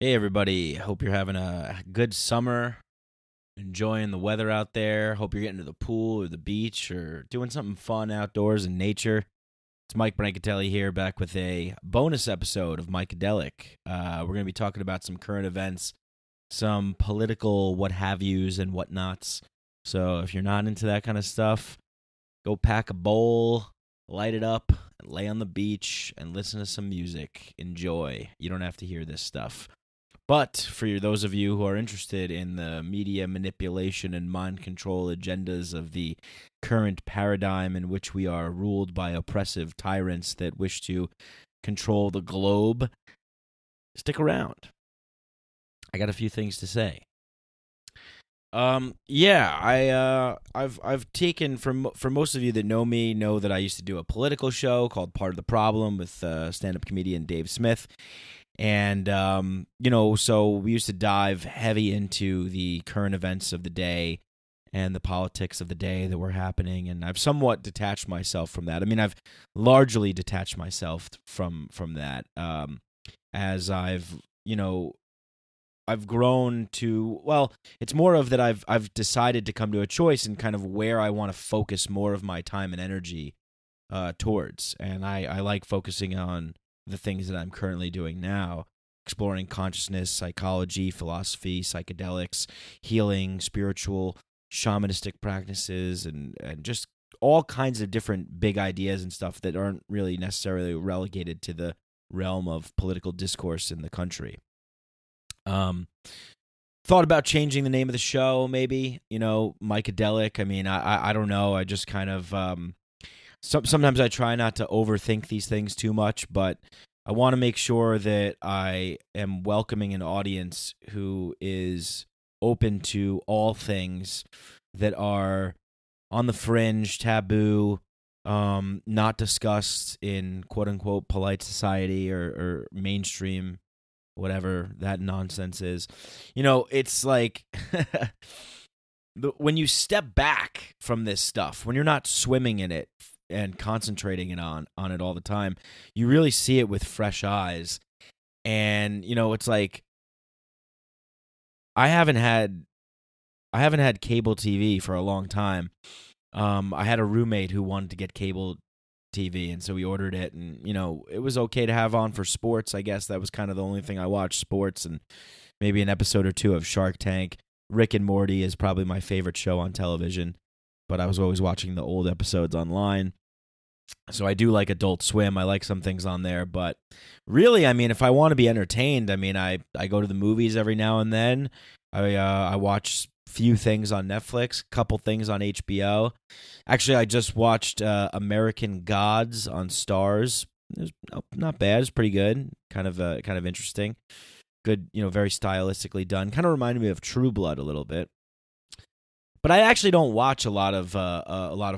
Hey everybody, hope you're having a good summer, enjoying the weather out there. Hope you're getting to the pool or the beach or doing something fun outdoors in nature. It's Mike Brancatelli here, back with a bonus episode of Psychedelic. We're going to be talking about some current events, some political what have yous and whatnots. So if you're not into that kind of stuff, go pack a bowl, light it up, and lay on the beach and listen to some music. Enjoy. You don't have to hear this stuff. But for those of you who are interested in the media manipulation and mind control agendas of the current paradigm in which we are ruled by oppressive tyrants that wish to control the globe, stick around. I got a few things to say. I've taken, for most of you that know me, know that I used to do a political show called Part of the Problem with stand-up comedian Dave Smith. And, so we used to dive heavy into the current events of the day and the politics of the day that were happening. And I've somewhat detached myself from that. I mean, I've largely detached myself from that, as I've grown to, well, it's more of that I've decided to come to a choice and kind of where I want to focus more of my time and energy towards. And I like focusing on the things that I'm currently doing now, exploring consciousness, psychology, philosophy, psychedelics, healing, spiritual, shamanistic practices, and just all kinds of different big ideas and stuff that aren't really necessarily relegated to the realm of political discourse in the country. Thought about changing the name of the show, maybe, Mycadelic. I mean, I don't know. I just kind of, sometimes I try not to overthink these things too much, but I want to make sure that I am welcoming an audience who is open to all things that are on the fringe, taboo, not discussed in quote-unquote polite society or mainstream, whatever that nonsense is. It's like when you step back from this stuff, when you're not swimming in it and concentrating it on it all the time, you really see it with fresh eyes. And it's like I haven't had cable TV for a long time. I had a roommate who wanted to get cable TV, and so we ordered it, and it was okay to have on for sports. I guess that was kind of the only thing I watched, sports and maybe an episode or two of Shark Tank. Rick and Morty is probably my favorite show on television, but I was always watching the old episodes online. So I do like Adult Swim. I like some things on there, but really, I mean, if I want to be entertained, I mean, I go to the movies every now and then. I watch few things on Netflix, couple things on HBO. Actually, I just watched American Gods on Stars. It was not bad. It's pretty good. Kind of interesting. Good, very stylistically done. Kind of reminded me of True Blood a little bit. But I actually don't watch a lot of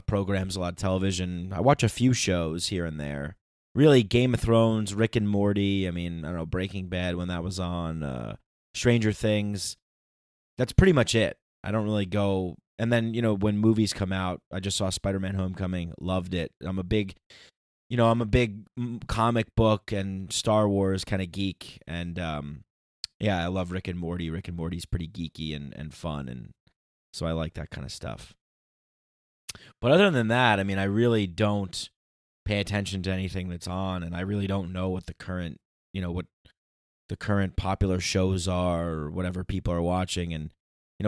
programs, a lot of television. I watch a few shows here and there. Really, Game of Thrones, Rick and Morty. I mean, I don't know, Breaking Bad when that was on, Stranger Things. That's pretty much it. I don't really go. And then, when movies come out, I just saw Spider-Man Homecoming, loved it. I'm a big comic book and Star Wars kind of geek. And I love Rick and Morty. Rick and Morty's pretty geeky and fun. And so I like that kind of stuff. But other than that, I mean, I really don't pay attention to anything that's on. And I really don't know what the current popular shows are or whatever people are watching. And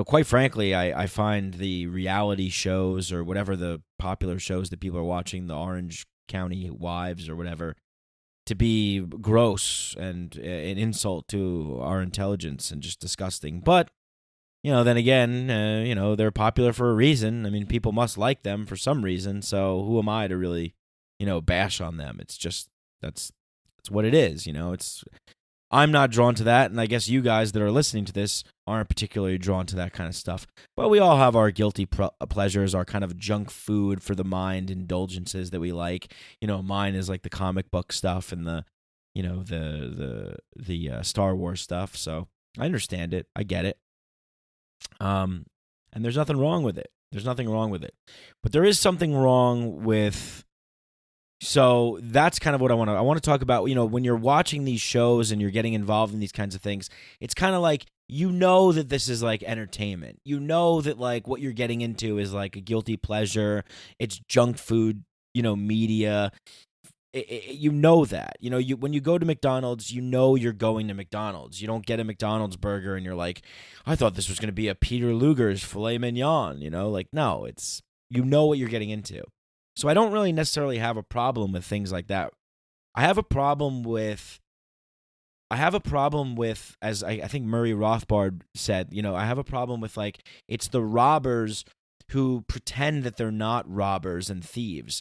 quite frankly, I find the reality shows or whatever the popular shows that people are watching, the Orange County Wives or whatever, to be gross and an insult to our intelligence and just disgusting. But, then again, they're popular for a reason. I mean, people must like them for some reason. So who am I to really, bash on them? It's just, it's what it is. I'm not drawn to that, and I guess you guys that are listening to this aren't particularly drawn to that kind of stuff. But we all have our guilty pleasures, our kind of junk food for the mind indulgences that we like. Mine is like the comic book stuff and the Star Wars stuff. So I understand it, I get it, and there's nothing wrong with it. There's nothing wrong with it, but there is something wrong with So that's kind of what I want to talk about. When you're watching these shows and you're getting involved in these kinds of things, it's kind of like, that this is like entertainment. That like what you're getting into is like a guilty pleasure. It's junk food, media. That. When you go to McDonald's, you're going to McDonald's. You don't get a McDonald's burger and you're like, I thought this was going to be a Peter Luger's filet mignon. Like, no, it's what you're getting into. So I don't really necessarily have a problem with things like that. I have a problem with, as I think Murray Rothbard said, I have a problem with, like, it's the robbers who pretend that they're not robbers and thieves.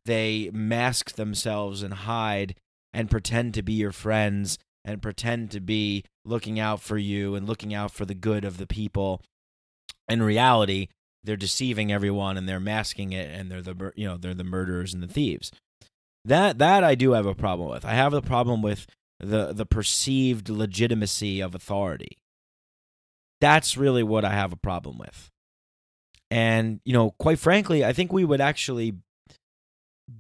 They mask themselves and hide and pretend to be your friends and pretend to be looking out for you and looking out for the good of the people. In reality, they're deceiving everyone and they're masking it, and they're the murderers and the thieves. That I do have a problem with. I have a problem with the perceived legitimacy of authority. That's really what I have a problem with. And, quite frankly, I think we would actually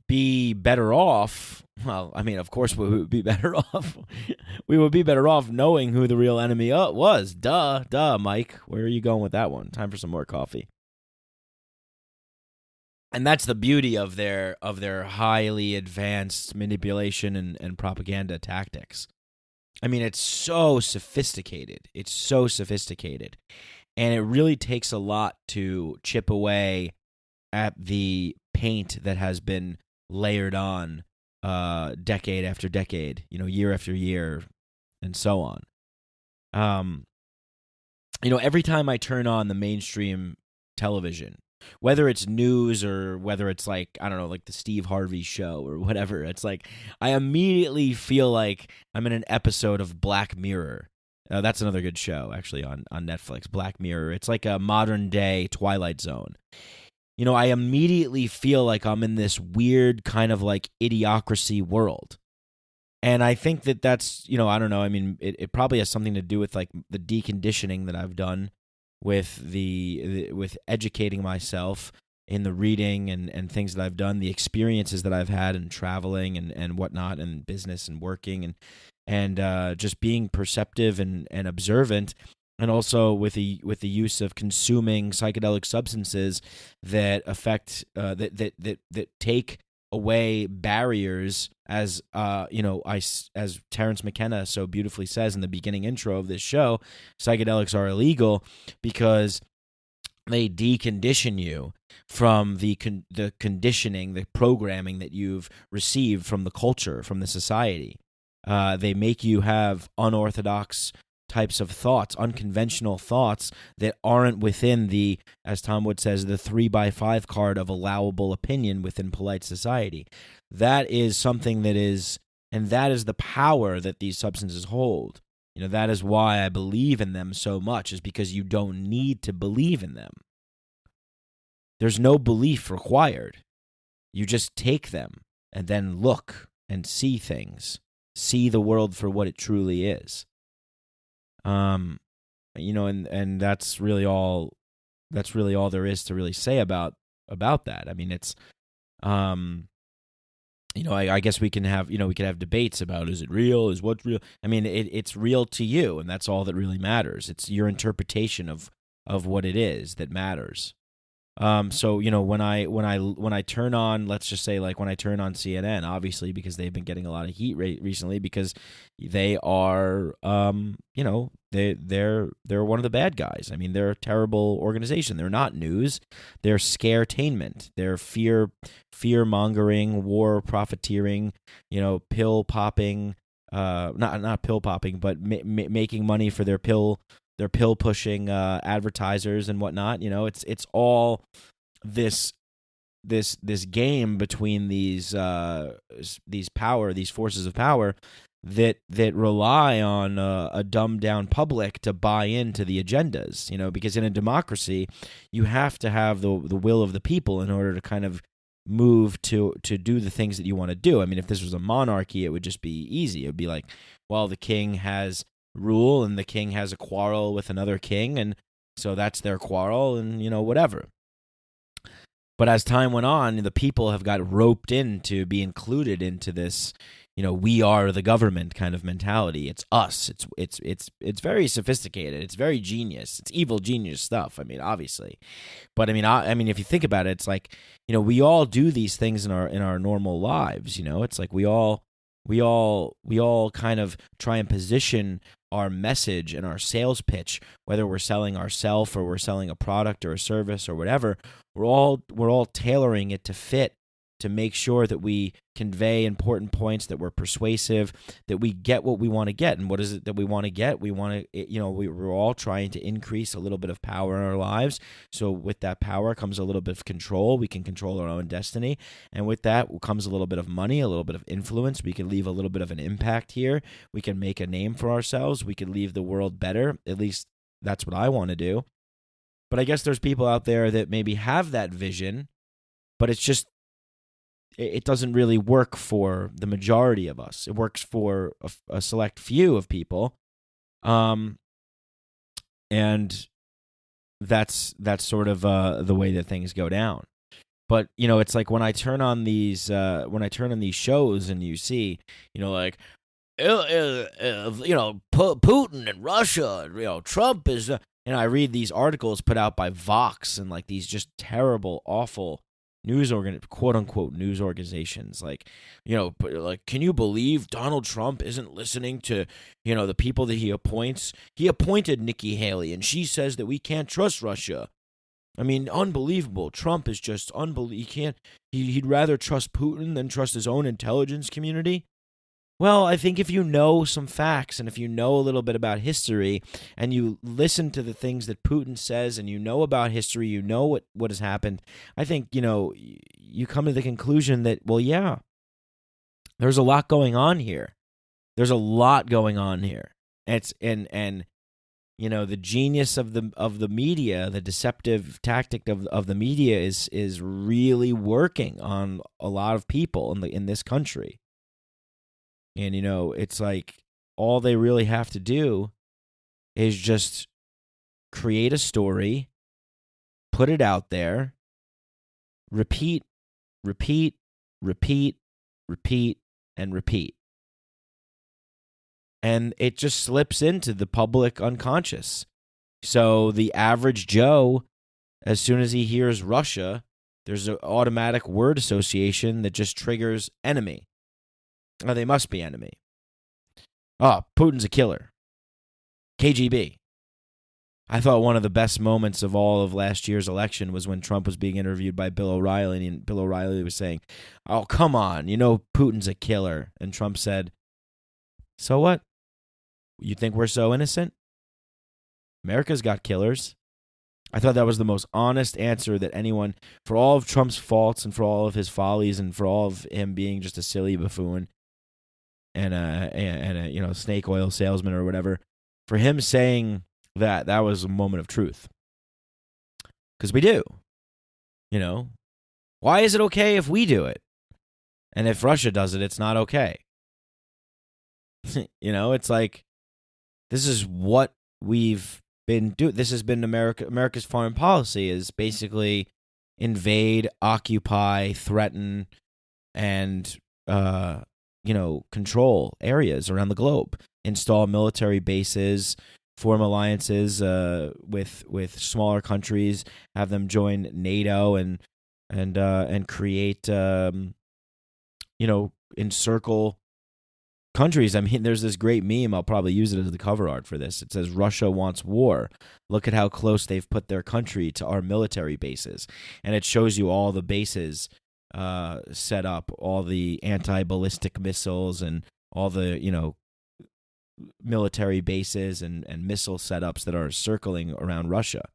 be better off. Well, I mean, of course we would be better off. We would be better off knowing who the real enemy was. Duh, Mike. Where are you going with that one? Time for some more coffee. And that's the beauty of their highly advanced manipulation and propaganda tactics. I mean, it's so sophisticated. And it really takes a lot to chip away at the paint that has been layered on decade after decade, year after year, and so on. Every time I turn on the mainstream television, whether it's news or whether it's like, I don't know, like the Steve Harvey show or whatever, it's like I immediately feel like I'm in an episode of Black Mirror. That's another good show, actually, on Netflix, Black Mirror. It's like a modern-day Twilight Zone. I immediately feel like I'm in this weird kind of like idiocracy world. And I think that's, I don't know, I mean, it probably has something to do with like the deconditioning that I've done with with educating myself in the reading and things that I've done, the experiences that I've had in traveling and whatnot, and business and working and just being perceptive and observant, and also with the use of consuming psychedelic substances that affect that take away barriers, as as Terence McKenna so beautifully says in the beginning intro of this show. Psychedelics are illegal because they decondition you from the conditioning, the programming that you've received from the culture, from the society. They make you have unorthodox types of thoughts, unconventional thoughts that aren't within the, as Tom Wood says, the 3x5 card of allowable opinion within polite society. That is something that is, and that is the power that these substances hold. That is why I believe in them so much, is because you don't need to believe in them. There's no belief required. You just take them and then look and see things, see the world for what it truly is. And that's really all there is to really say about that. I mean, it's, I guess we can have, we could have debates about, is it real? Is what's real? I mean, it's real to you, and that's all that really matters. It's your interpretation of what it is that matters. So when I turn on, let's just say, like when I turn on CNN, obviously because they've been getting a lot of heat recently because they are, they're one of the bad guys. I mean, they're a terrible organization. They're not news. They're scaretainment. They're fear mongering, war profiteering, pill popping, not pill popping, but making money for their pill pushing advertisers and whatnot. It's all this game between these forces of power that rely on a dumbed down public to buy into the agendas. Because in a democracy, you have to have the will of the people in order to kind of move to do the things that you want to do. I mean, if this was a monarchy, it would just be easy. It would be like, well, the king has rule and the king has a quarrel with another king, and so that's their quarrel, and whatever. But as time went on, the people have got roped in to be included into this, we are the government kind of mentality. It's us. It's very sophisticated. It's very genius. It's evil genius stuff. I mean, obviously, but I mean, if you think about it, it's like, we all do these things in our normal lives. It's like we all kind of try and position our message and our sales pitch, whether we're selling ourselves or we're selling a product or a service or whatever. We're all tailoring it to fit, to make sure that we convey important points, that we're persuasive, that we get what we want to get. And what is it that we want to get? We want to, we're all trying to increase a little bit of power in our lives. So with that power comes a little bit of control. We can control our own destiny. And with that comes a little bit of money, a little bit of influence. We can leave a little bit of an impact here. We can make a name for ourselves. We can leave the world better. At least that's what I want to do. But I guess there's people out there that maybe have that vision, but it doesn't really work for the majority of us. It works for a select few of people, and that's sort of the way that things go down. But it's like when I turn on these shows and you see, like, Putin and Russia, Trump is, and I read these articles put out by Vox and like these just terrible, awful quote unquote news organizations, like, can you believe Donald Trump isn't listening to, the people that he appoints? He appointed Nikki Haley, and she says that we can't trust Russia. I mean, unbelievable. Trump is just unbelievable. He'd rather trust Putin than trust his own intelligence community. Well, I think if you know some facts and if you know a little bit about history and you listen to the things that Putin says and you know about history, you know what has happened, I think, you come to the conclusion that, well, yeah, there's a lot going on here. There's a lot going on here. And the genius of the media, the deceptive tactic of the media is really working on a lot of people in this country. And, it's like all they really have to do is just create a story, put it out there, repeat, repeat, repeat, repeat, and repeat. And it just slips into the public unconscious. So the average Joe, as soon as he hears Russia, there's an automatic word association that just triggers enemy. Oh, they must be enemy. Oh, Putin's a killer. KGB. I thought one of the best moments of all of last year's election was when Trump was being interviewed by Bill O'Reilly, and Bill O'Reilly was saying, oh, come on, Putin's a killer. And Trump said, so what? You think we're so innocent? America's got killers. I thought that was the most honest answer that anyone, for all of Trump's faults and for all of his follies and for all of him being just a silly buffoon and a snake oil salesman or whatever, for him saying that was a moment of truth. Because we do. Why is it okay if we do it? And if Russia does it, it's not okay. It's like, this is what we've been doing. This has been America's foreign policy, is basically invade, occupy, threaten, and control areas around the globe, install military bases, form alliances with smaller countries, have them join NATO, and create encircle countries. I mean, there's this great meme. I'll probably use it as the cover art for this. It says, Russia wants war. Look at how close they've put their country to our military bases. And it shows you all the bases set up, all the anti-ballistic missiles and all the, military bases and missile setups that are circling around Russia.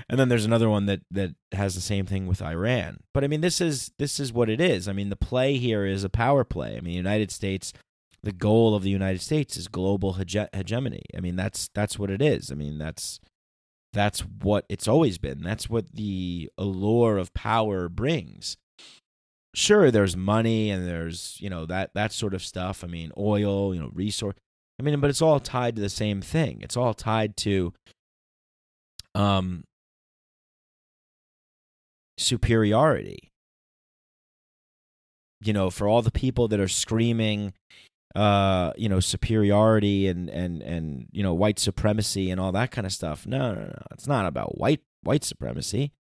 And then there's another one that has the same thing with Iran. But I mean, this is what it is. I mean, the play here is a power play. I mean, United States, the goal of the United States is global hegemony. I mean, that's what it is. I mean, that's what it's always been. That's what the allure of power brings. Sure, there's money and there's, that sort of stuff. I mean, oil, resource. I mean, but it's all tied to the same thing. It's all tied to superiority. For all the people that are screaming, superiority and white supremacy and all that kind of stuff. No. It's not about white supremacy.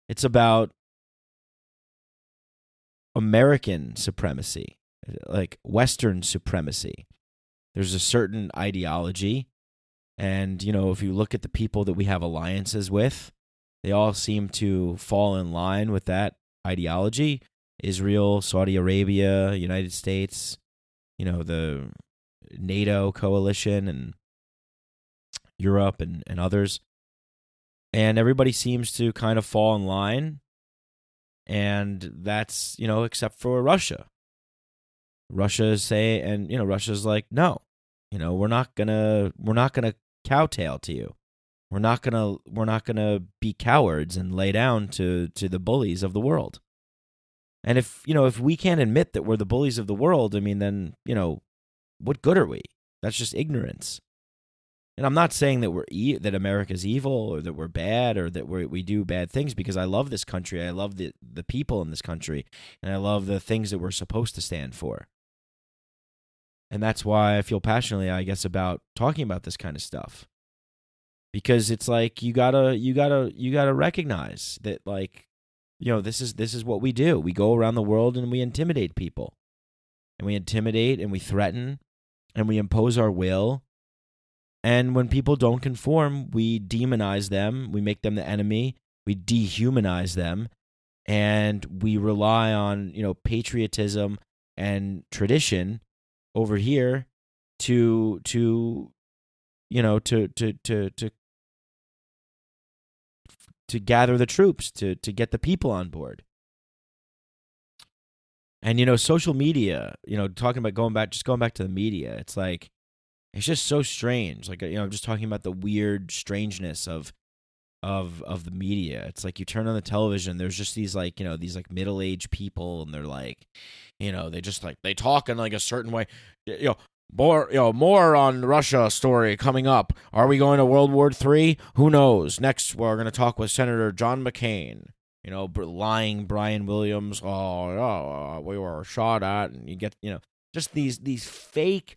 It's about American supremacy, like Western supremacy. There's a certain ideology, and if you look at the people that we have alliances with, they all seem to fall in line with that ideology. Israel, Saudi Arabia, United States, the NATO coalition and Europe and others. And everybody seems to kind of fall in line. And that's, except for Russia. Russia's like, no, we're not gonna kowtow to you. We're not gonna be cowards and lay down to the bullies of the world. And if we can't admit that we're the bullies of the world, then, what good are we? That's just ignorance. And I'm not saying that that America's evil or that we're bad or that we do bad things, because I love this country. I love the people in this country, and I love the things that we're supposed to stand for. And that's why I feel passionately, I guess, about talking about this kind of stuff. Because it's like you gotta recognize that, like, this is what we do. We go around the world and we intimidate people. And we intimidate and we threaten and we impose our will. And when people don't conform, we demonize them, we make them the enemy, we dehumanize them, and we rely on, patriotism and tradition over here to gather the troops, to get the people on board. And social media, talking about going back to the media, it's like, it's just so strange. Like, I'm just talking about the weird strangeness of the media. It's like you turn on the television, there's just these like, these like middle-aged people, and they're like, they just like, they talk in like a certain way. More on Russia story coming up. Are we going to World War III? Who knows? Next, we're going to talk with Senator John McCain. Lying Brian Williams. Oh, we were shot at, and you get, just these fake,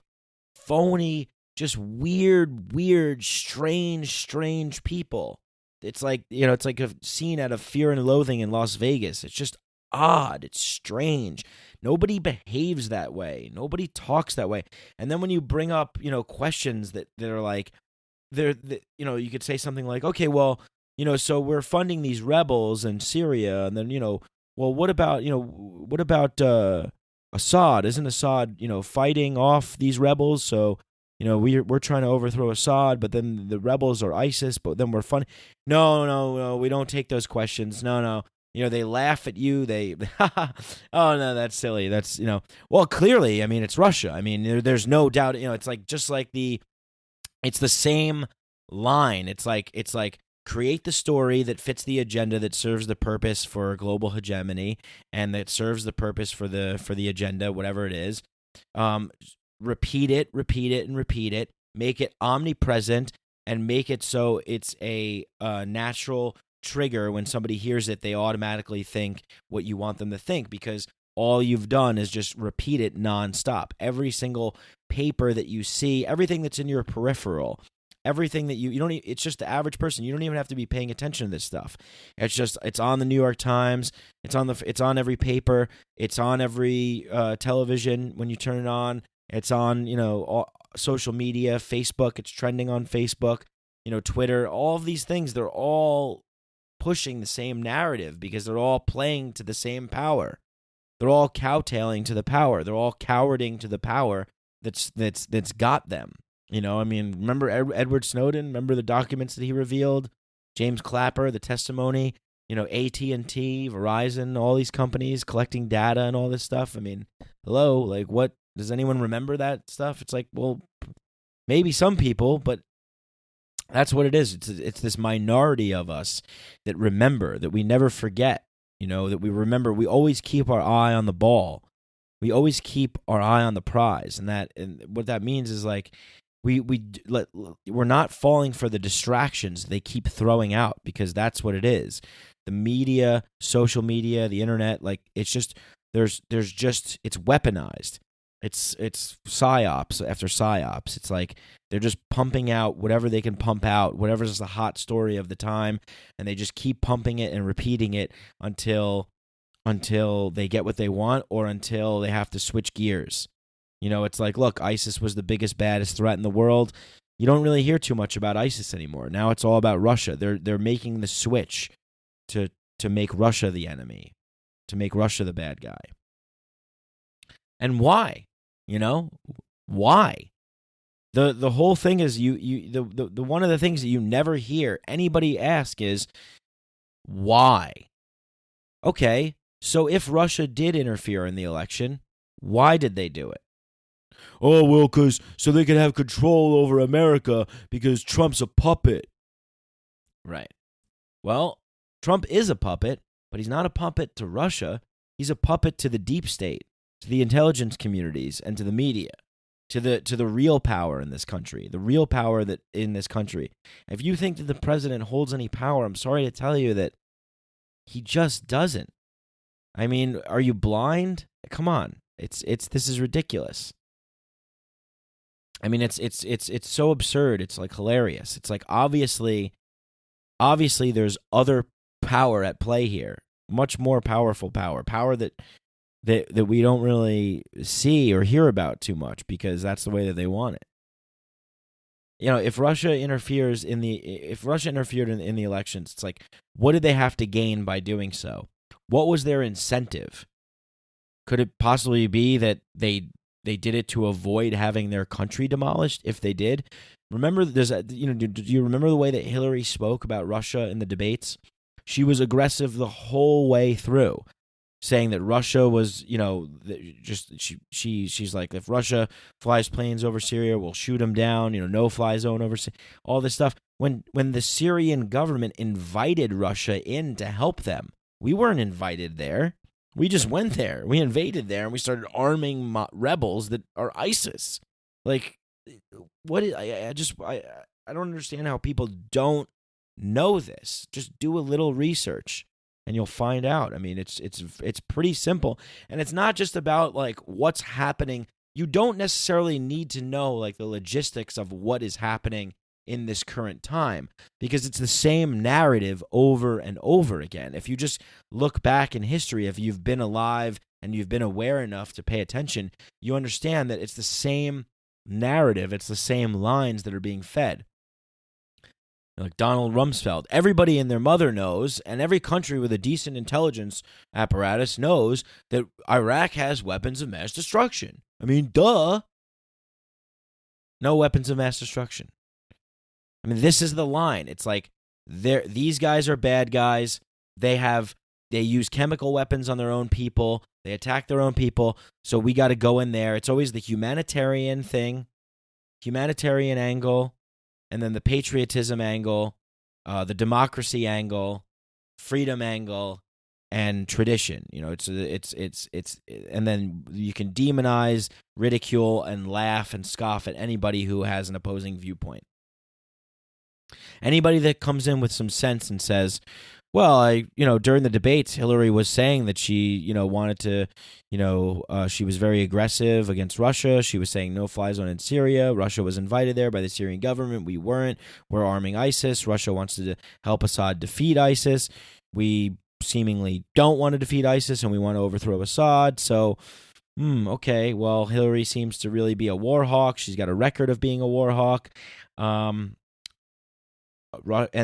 phony, just weird, strange people. It's like, it's like a scene out of Fear and Loathing in Las Vegas. It's just odd. It's strange. Nobody behaves that way. Nobody talks that way. And then when you bring up, questions that are like, you could say something like, okay, well, so we're funding these rebels in Syria, and then, well, what about Assad? Isn't Assad, fighting off these rebels? So, we're trying to overthrow Assad, but then the rebels are ISIS, but then we're funding. No, we don't take those questions. No. They laugh at you. Oh no, that's silly. That's, well, clearly, it's Russia. There's no doubt, it's like, just like it's the same line. It's like create the story that fits the agenda, that serves the purpose for global hegemony, and that serves the purpose for the agenda, whatever it is. Repeat it, and repeat it. Make it omnipresent, and make it so it's a natural trigger. When somebody hears it, they automatically think what you want them to think, because all you've done is just repeat it nonstop. Every single paper that you see, everything that's in your peripheral, everything that you don't, it's just the average person. You don't even have to be paying attention to this stuff. It's on the New York Times. It's on every paper. It's on every television when you turn it on. It's on, social media, Facebook. It's trending on Facebook, Twitter. All of these things, they're all pushing the same narrative, because they're all playing to the same power. They're all kowtowing to the power. They're all cowarding to the power that's got them. Remember Edward Snowden? Remember the documents that he revealed? James Clapper, the testimony, AT&T, Verizon, all these companies collecting data and all this stuff. Hello, like, what? Does anyone remember that stuff? It's like, well, maybe some people, but that's what it is. It's this minority of us that remember, that we never forget, that we remember. We always keep our eye on the ball. We always keep our eye on the prize. And what that means is, like, we're not falling for the distractions they keep throwing out, because that's what it is. the media, social media, the internet, like it's just there's just it's weaponized. It's psyops after psyops. It's like they're just pumping out whatever they can pump out, whatever's the hot story of the time, and they just keep pumping it and repeating it until they get what they want or until they have to switch gears. You know, it's like, look, ISIS was the biggest, baddest threat in the world. You don't really hear too much about ISIS anymore. Now it's all about Russia. They're making the switch to make Russia the enemy, to make Russia the bad guy. And why? You know, why? The whole thing is the one of the things that you never hear anybody ask is why? Okay, so if Russia did interfere in the election, why did they do it? Oh, well, so they could have control over America because Trump's a puppet. Right. Well, Trump is a puppet, but he's not a puppet to Russia. He's a puppet to the deep state, to the intelligence communities, and to the media, to the real power in this country, the real power that in this country. If you think that the president holds any power, I'm sorry to tell you that he just doesn't. I mean, are you blind? Come on. This is ridiculous. I mean, it's so absurd. It's like hilarious. It's like obviously there's other power at play here, much more powerful power that we don't really see or hear about too much because that's the way that they want it. You know, if Russia interfered in the elections, it's like, what did they have to gain by doing so? What was their incentive? Could it possibly be that they did it to avoid having their country demolished if they did? Remember, do you remember the way that Hillary spoke about Russia in the debates? She was aggressive the whole way through, saying that Russia was, she's like, if Russia flies planes over Syria, we'll shoot them down, no-fly zone over Syria, all this stuff. When the Syrian government invited Russia in to help them, we weren't invited there. We just went there. We invaded there, and we started arming rebels that are ISIS. Like, what? I don't understand how people don't know this. Just do a little research, and you'll find out. I mean, it's pretty simple, and it's not just about like what's happening. You don't necessarily need to know like the logistics of what is happening in this current time, because it's the same narrative over and over again. If you just look back in history, if you've been alive and you've been aware enough to pay attention, you understand that it's the same narrative, it's the same lines that are being fed. Like Donald Rumsfeld, everybody and their mother knows, and every country with a decent intelligence apparatus knows that Iraq has weapons of mass destruction. I mean, duh. No weapons of mass destruction. I mean, this is the line. It's like these guys are bad guys. They use chemical weapons on their own people. They attack their own people. So we got to go in there. It's always the humanitarian thing, humanitarian angle, and then the patriotism angle, the democracy angle, freedom angle, and tradition. It's and then you can demonize, ridicule, and laugh and scoff at anybody who has an opposing viewpoint. Anybody that comes in with some sense and says, well, during the debates, Hillary was saying that she, wanted to, she was very aggressive against Russia. She was saying no-fly zone in Syria. Russia was invited there by the Syrian government. We weren't. We're arming ISIS. Russia wants to help Assad defeat ISIS. We seemingly don't want to defeat ISIS, and we want to overthrow Assad. So, okay, well, Hillary seems to really be a war hawk. She's got a record of being a war hawk. And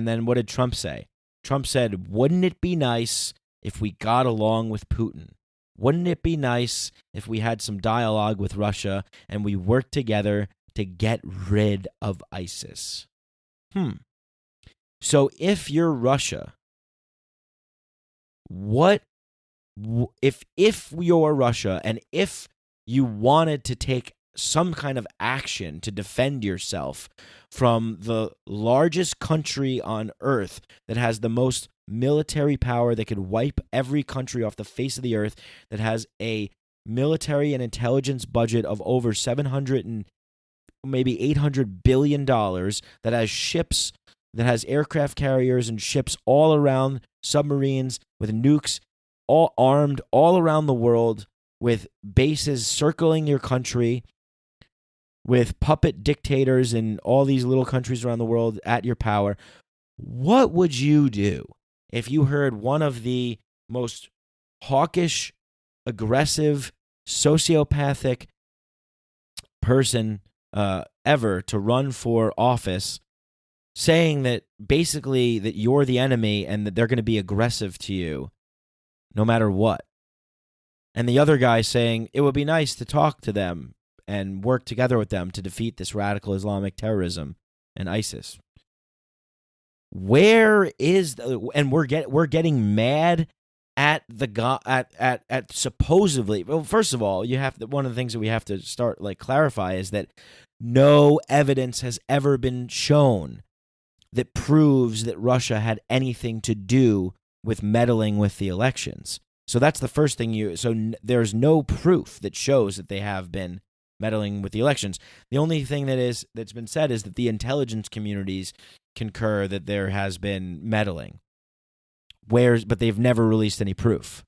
then what did Trump say? Trump said, wouldn't it be nice if we got along with Putin? Wouldn't it be nice if we had some dialogue with Russia and we worked together to get rid of ISIS? So if you're Russia, if you're Russia and if you wanted to take some kind of action to defend yourself from the largest country on earth that has the most military power that could wipe every country off the face of the earth, that has a military and intelligence budget of over 700 and maybe $800 billion, that has ships that has aircraft carriers and ships all around, submarines with nukes, all armed all around the world, with bases circling your country, with puppet dictators in all these little countries around the world at your power. What would you do if you heard one of the most hawkish, aggressive, sociopathic person ever to run for office saying that basically that you're the enemy and that they're going to be aggressive to you no matter what? And the other guy saying it would be nice to talk to them and work together with them to defeat this radical Islamic terrorism and ISIS. Where is and we're getting mad at the at supposedly. Well, first of all, you have to, one of the things that we have to start clarify is that no evidence has ever been shown that proves that Russia had anything to do with meddling with the elections. So that's the first thing there's no proof that shows that they have been meddling with the elections. The only thing that's been said is that the intelligence communities concur that there has been meddling. But they've never released any proof.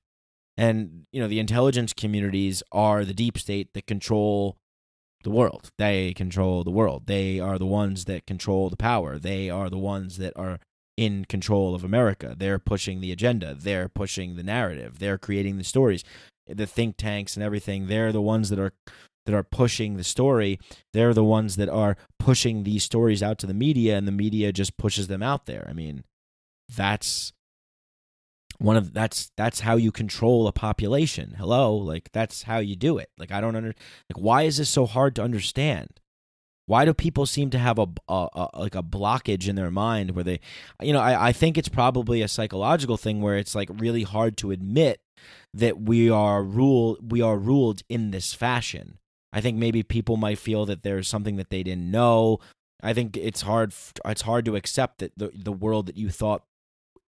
And, the intelligence communities are the deep state that control the world. They control the world. They are the ones that control the power. They are the ones that are in control of America. They're pushing the agenda. They're pushing the narrative. They're creating the stories. The think tanks and everything, they're the ones that are pushing the story. They're the ones that are pushing these stories out to the media, and the media just pushes them out there. I mean, that's how you control a population. Hello, that's how you do it. I don't why is this so hard to understand? Why do people seem to have a blockage in their mind where they, I think it's probably a psychological thing where it's really hard to admit that we are ruled in this fashion. I think maybe people might feel that there's something that they didn't know. I think it's hard to accept that the world that you thought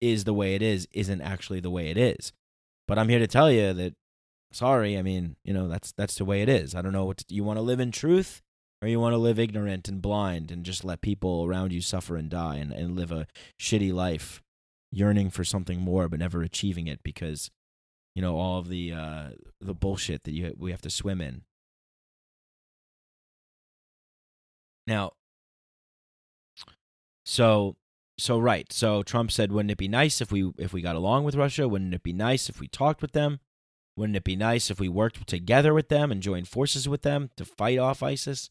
is the way it is isn't actually the way it is. But I'm here to tell you that, sorry, I mean, that's the way it is. I don't know you want to live in truth, or you want to live ignorant and blind and just let people around you suffer and die and live a shitty life, yearning for something more but never achieving it because, all of the bullshit that we have to swim in. Now, so Trump said, wouldn't it be nice if we got along with Russia? Wouldn't it be nice if we talked with them? Wouldn't it be nice if we worked together with them and joined forces with them to fight off ISIS?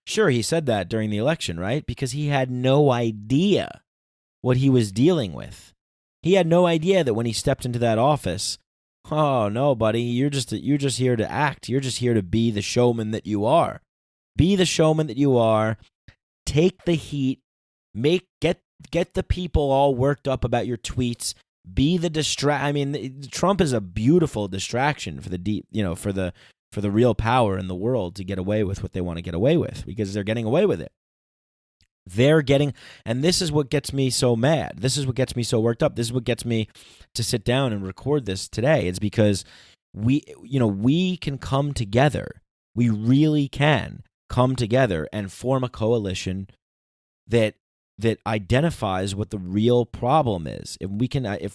Sure, he said that during the election, right? Because he had no idea what he was dealing with. He had no idea that when he stepped into that office, oh no, buddy, you're just here to act. You're just here to be the showman that you are. Be the showman that you are. Take the heat. Get the people all worked up about your tweets. Be the I mean, Trump is a beautiful distraction for the real power in the world to get away with what they want to get away with, because they're getting away with it. And this is what gets me so mad. This is what gets me so worked up. This is what gets me to sit down and record this today. It's because we can come together. We really can come together and form a coalition that identifies what the real problem is. If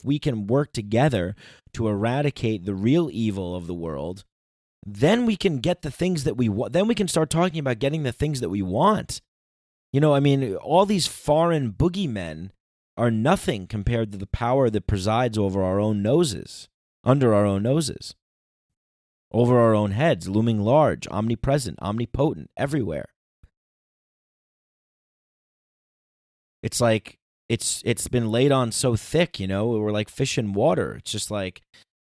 we can work together to eradicate the real evil of the world, then we can get the things that we want. Then we can start talking about getting the things that we want. All these foreign boogeymen are nothing compared to the power that presides over our own noses, under our own noses, over our own heads, looming large, omnipresent, omnipotent, everywhere. It's it's been laid on so thick, we're like fish in water. It's just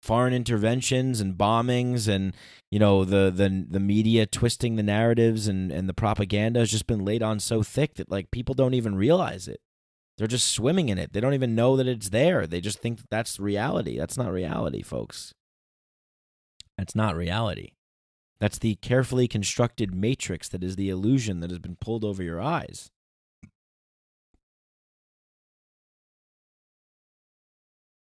foreign interventions and bombings and, the media twisting the narratives and the propaganda has just been laid on so thick that people don't even realize it. They're just swimming in it. They don't even know that it's there. They just think that that's reality. That's not reality, folks. That's not reality. That's the carefully constructed matrix that is the illusion that has been pulled over your eyes.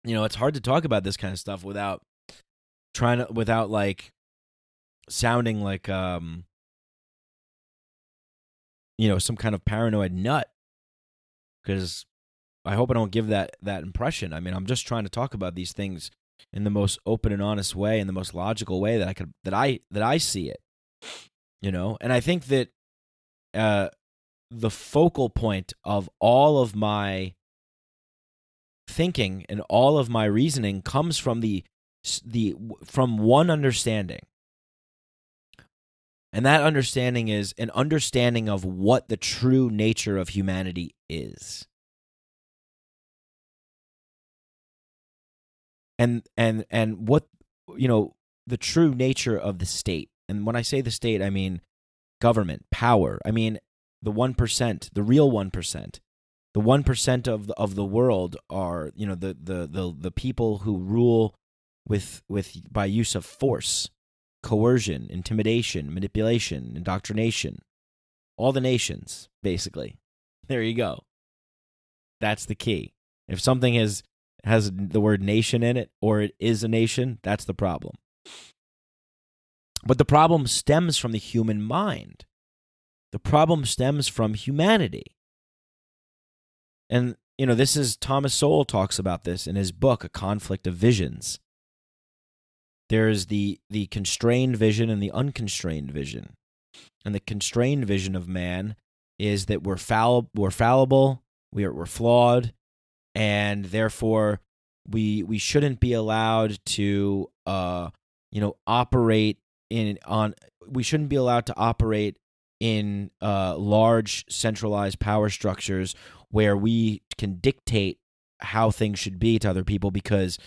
It's hard to talk about this kind of stuff without sounding like some kind of paranoid nut, because I hope I don't give that impression. I mean, I'm just trying to talk about these things in the most open and honest way, in the most logical way that I see it. And I think that the focal point of all of my thinking and all of my reasoning comes from from one understanding. And that understanding is an understanding of what the true nature of humanity is. And what, the true nature of the state. And when I say the state, I mean government, power. I mean the 1%, the real 1%. The 1% of the world are, the people who rule with by use of force, coercion, intimidation, manipulation, indoctrination. All the nations, basically. There you go. That's the key. If something has the word nation in it, or it is a nation, that's the problem. But the problem stems from the human mind. The problem stems from humanity. And, this is Thomas Sowell talks about this in his book, A Conflict of Visions. There's the constrained vision and the unconstrained vision. And the constrained vision of man is that we're fallible, we're flawed, and therefore we shouldn't be allowed to operate we shouldn't be allowed to operate in large centralized power structures where we can dictate how things should be to other people, because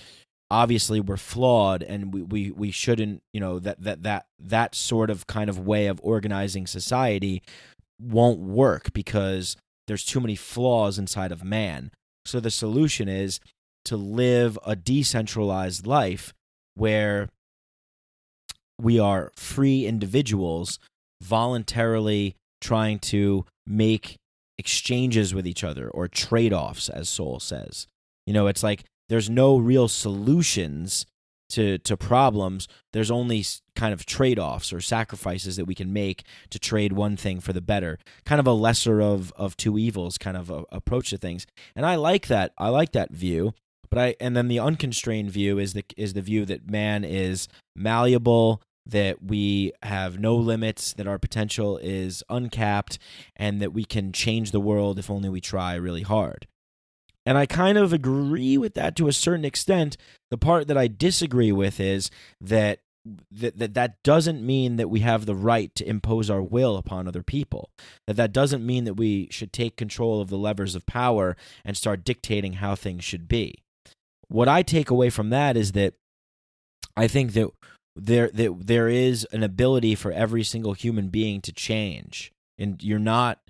obviously we're flawed, and we shouldn't, that sort of kind of way of organizing society won't work because there's too many flaws inside of man. So the solution is to live a decentralized life where we are free individuals voluntarily trying to make exchanges with each other, or trade-offs, as Sowell says. It's like there's no real solutions to problems. There's only kind of trade-offs or sacrifices that we can make to trade one thing for the better. Kind of a lesser of two evils kind of approach to things. And I like that. I like that view. And then the unconstrained view is the view that man is malleable, that we have no limits, that our potential is uncapped, and that we can change the world if only we try really hard. And I kind of agree with that to a certain extent. The part that I disagree with is that doesn't mean that we have the right to impose our will upon other people. That doesn't mean that we should take control of the levers of power and start dictating how things should be. What I take away from that is that I think that there is an ability for every single human being to change, and you're not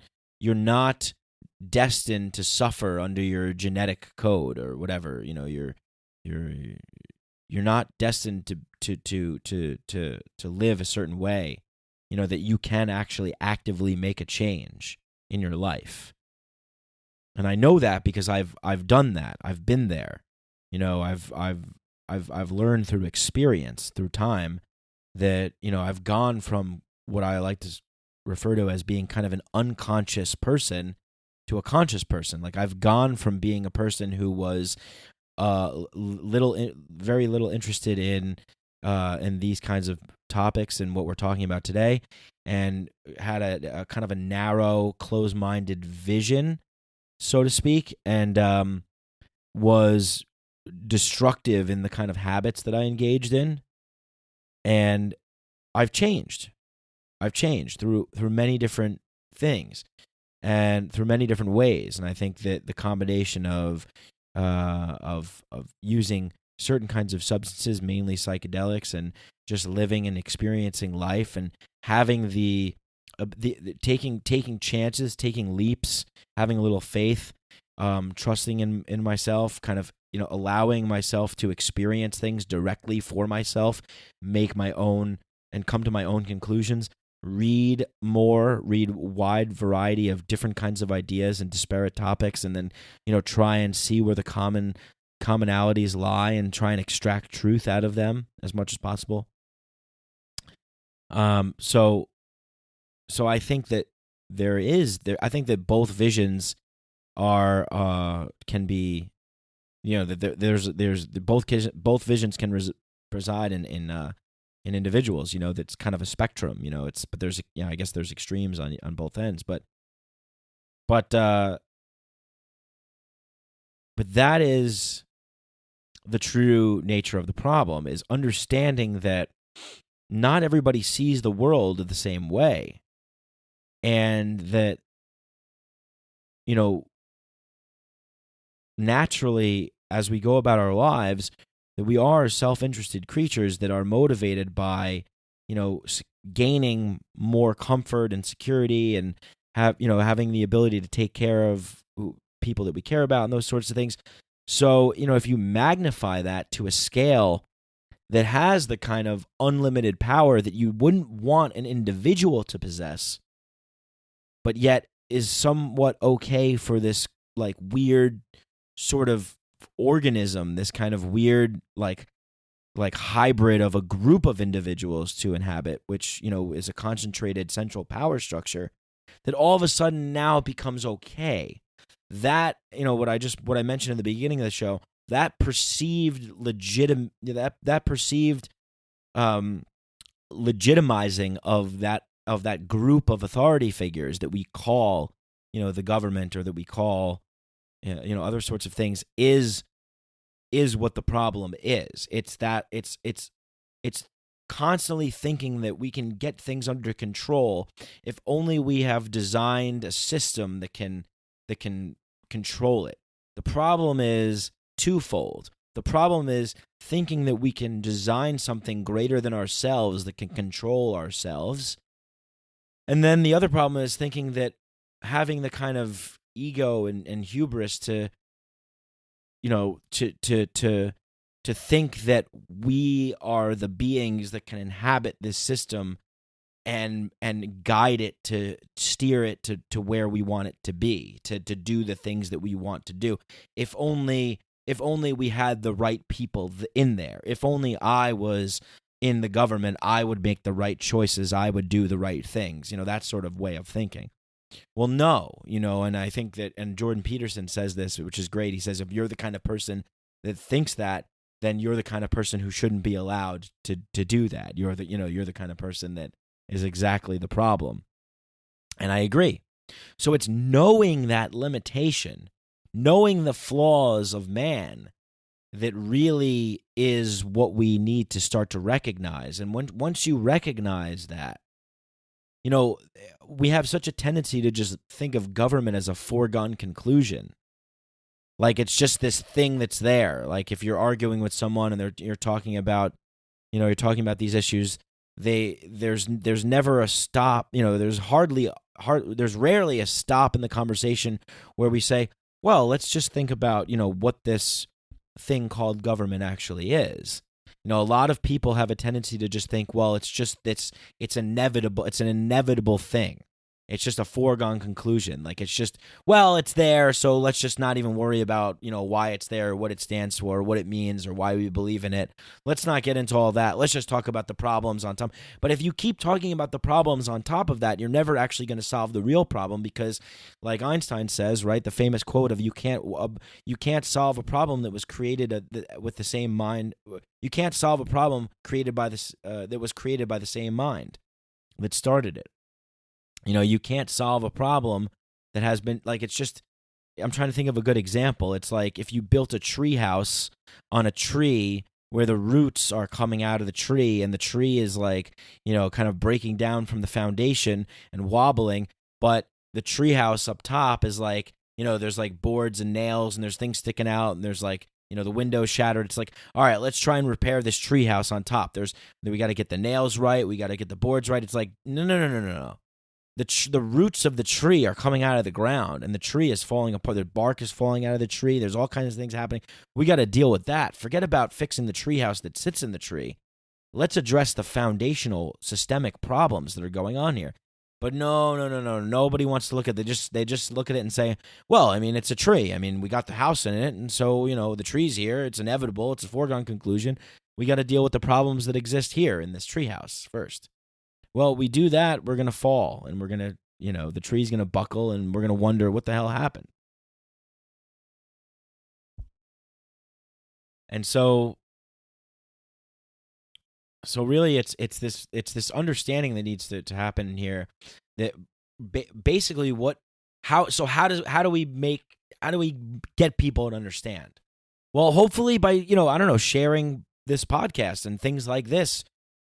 destined to suffer under your genetic code or whatever. You're not destined to live a certain way. That you can actually actively make a change in your life, and I know that because I've done that. I've been there. I've learned through experience, through time, that I've gone from what I like to refer to as being kind of an unconscious person to a conscious person. Like, I've gone from being a person who was very little interested in these kinds of topics and what we're talking about today, and had a kind of a narrow, closed-minded vision, so to speak, and was destructive in the kind of habits that I engaged in. And I've changed through many different things and through many different ways. And I think that the combination of using certain kinds of substances, mainly psychedelics, and just living and experiencing life, and having the taking chances, taking leaps, having a little faith, trusting in myself, kind of allowing myself to experience things directly for myself, make my own, and come to my own conclusions. Read wide variety of different kinds of ideas and disparate topics, and then try and see where the commonalities lie, and try and extract truth out of them as much as possible. So I think that I think that both visions can be, there's both visions can reside in individuals. That's kind of a spectrum. But there's I guess there's extremes on both ends. But that is the true nature of the problem, is understanding that not everybody sees the world the same way, and that naturally, as we go about our lives, that we are self-interested creatures that are motivated by, gaining more comfort and security, and having the ability to take care of people that we care about and those sorts of things. So, if you magnify that to a scale that has the kind of unlimited power that you wouldn't want an individual to possess, but yet is somewhat okay for this like weird sort of organism, this kind of weird like hybrid of a group of individuals to inhabit, which is a concentrated central power structure, that all of a sudden now it becomes okay. That what I mentioned in the beginning of the show, that perceived legitimizing of that group of authority figures that we call the government, or that we call other sorts of things, is what the problem is. It's that it's constantly thinking that we can get things under control if only we have designed a system that can control it. The problem is twofold. The problem is thinking that we can design something greater than ourselves that can control ourselves. And then the other problem is thinking that having the kind of ego and hubris to think that we are the beings that can inhabit this system and guide it, to steer it to where we want it to be, to do the things that we want to do. If only we had the right people in there. If only I was in the government, I would make the right choices. I would do the right things. That sort of way of thinking. Well, no, and I think that, and Jordan Peterson says this, which is great. He says, if you're the kind of person that thinks that, then you're the kind of person who shouldn't be allowed to do that. You're the kind of person that is exactly the problem. And I agree. So it's knowing that limitation, knowing the flaws of man, that really is what we need to start to recognize. And once you recognize that, we have such a tendency to just think of government as a foregone conclusion. Like it's just this thing that's there. Like if you're arguing with someone and you're talking about these issues, there's never a stop. There's rarely a stop in the conversation where we say, well, let's just think about, what this thing called government actually is. A lot of people have a tendency to just think, well, it's inevitable. It's an inevitable thing. It's just a foregone conclusion. Like it's just, well, it's there, so let's just not even worry about, why it's there, what it stands for, what it means, or why we believe in it. Let's not get into all that. Let's just talk about the problems on top. But if you keep talking about the problems on top of that, you're never actually going to solve the real problem, because like Einstein says, right, the famous quote of you can't solve a problem that was created with the same mind. You can't solve a problem created by this that was created by the same mind that started it. You can't solve a problem that has been, like, it's just, I'm trying to think of a good example. It's like if you built a tree house on a tree where the roots are coming out of the tree and the tree is like, kind of breaking down from the foundation and wobbling, but the tree house up top is like, there's like boards and nails and there's things sticking out and there's like, the window's shattered. It's like, all right, let's try and repair this tree house on top. We got to get the nails right. We got to get the boards right. It's like, no. The roots of the tree are coming out of the ground, and the tree is falling apart. The bark is falling out of the tree. There's all kinds of things happening. We got to deal with that. Forget about fixing the tree house that sits in the tree. Let's address the foundational systemic problems that are going on here. But no. Nobody wants to look at it. They just look at it and say, well, I mean, it's a tree. I mean, we got the house in it, and so, the tree's here. It's inevitable. It's a foregone conclusion. We got to deal with the problems that exist here in this tree house first. Well, we do that, we're going to fall, and we're going to, the tree's going to buckle, and we're going to wonder what the hell happened. And so really it's this understanding that needs to happen in here, that basically how do we get people to understand? Well, hopefully by, I don't know, sharing this podcast and things like this,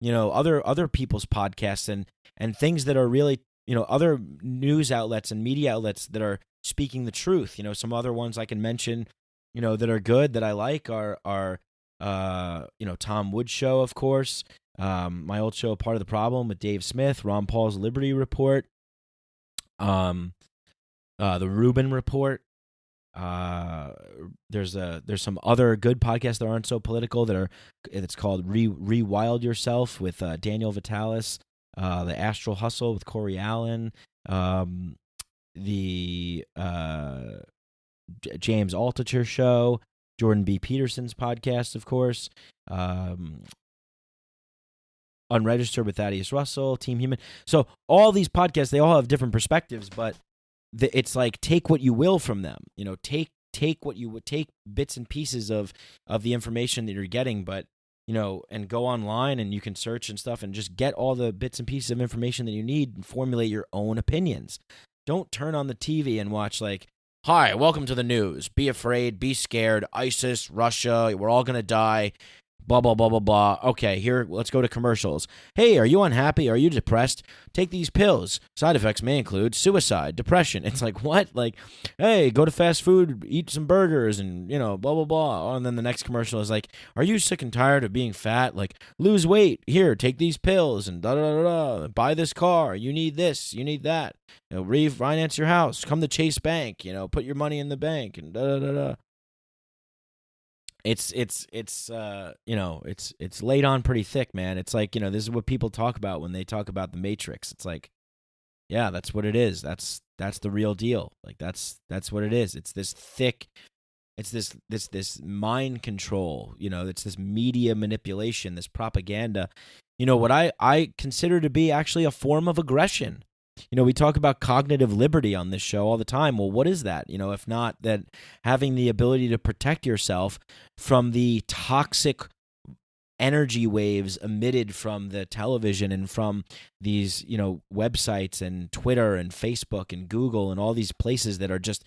other people's podcasts and things that are really, other news outlets and media outlets that are speaking the truth. Some other ones I can mention, that are good, that I like are Tom Wood's show, of course. My old show, Part of the Problem, with Dave Smith, Ron Paul's Liberty Report, the Rubin Report. There's some other good podcasts that aren't so political it's called Rewild Yourself with Daniel Vitalis, the Astral Hustle with Corey Allen, the James Altucher show, Jordan B. Peterson's podcast, of course, Unregistered with Thaddeus Russell, Team Human. So all these podcasts, they all have different perspectives, but it's like, take what you will from them. Take what you would take, bits and pieces of the information that you're getting, but and go online and you can search and stuff and just get all the bits and pieces of information that you need and formulate your own opinions. Don't turn on the TV and watch like, hi, welcome to the news. Be afraid, be scared. ISIS, Russia, we're all gonna die. Blah, blah, blah, blah, blah. Okay, here, let's go to commercials. Hey, are you unhappy? Are you depressed? Take these pills. Side effects may include suicide, depression. It's like, what? Like, hey, go to fast food, eat some burgers, and, blah, blah, blah. And then the next commercial is like, are you sick and tired of being fat? Like, lose weight. Here, take these pills, and da-da-da-da. Buy this car. You need this. You need that. Refinance your house. Come to Chase Bank. Put your money in the bank, and da-da-da-da. It's laid on pretty thick, man. It's like, this is what people talk about when they talk about the Matrix. It's like, yeah, that's what it is. That's the real deal. Like that's what it is. It's this thick, it's this mind control, it's this media manipulation, this propaganda. What I consider to be actually a form of aggression. We talk about cognitive liberty on this show all the time. Well, what is that? If not that having the ability to protect yourself from the toxic energy waves emitted from the television and from these, websites and Twitter and Facebook and Google and all these places that are just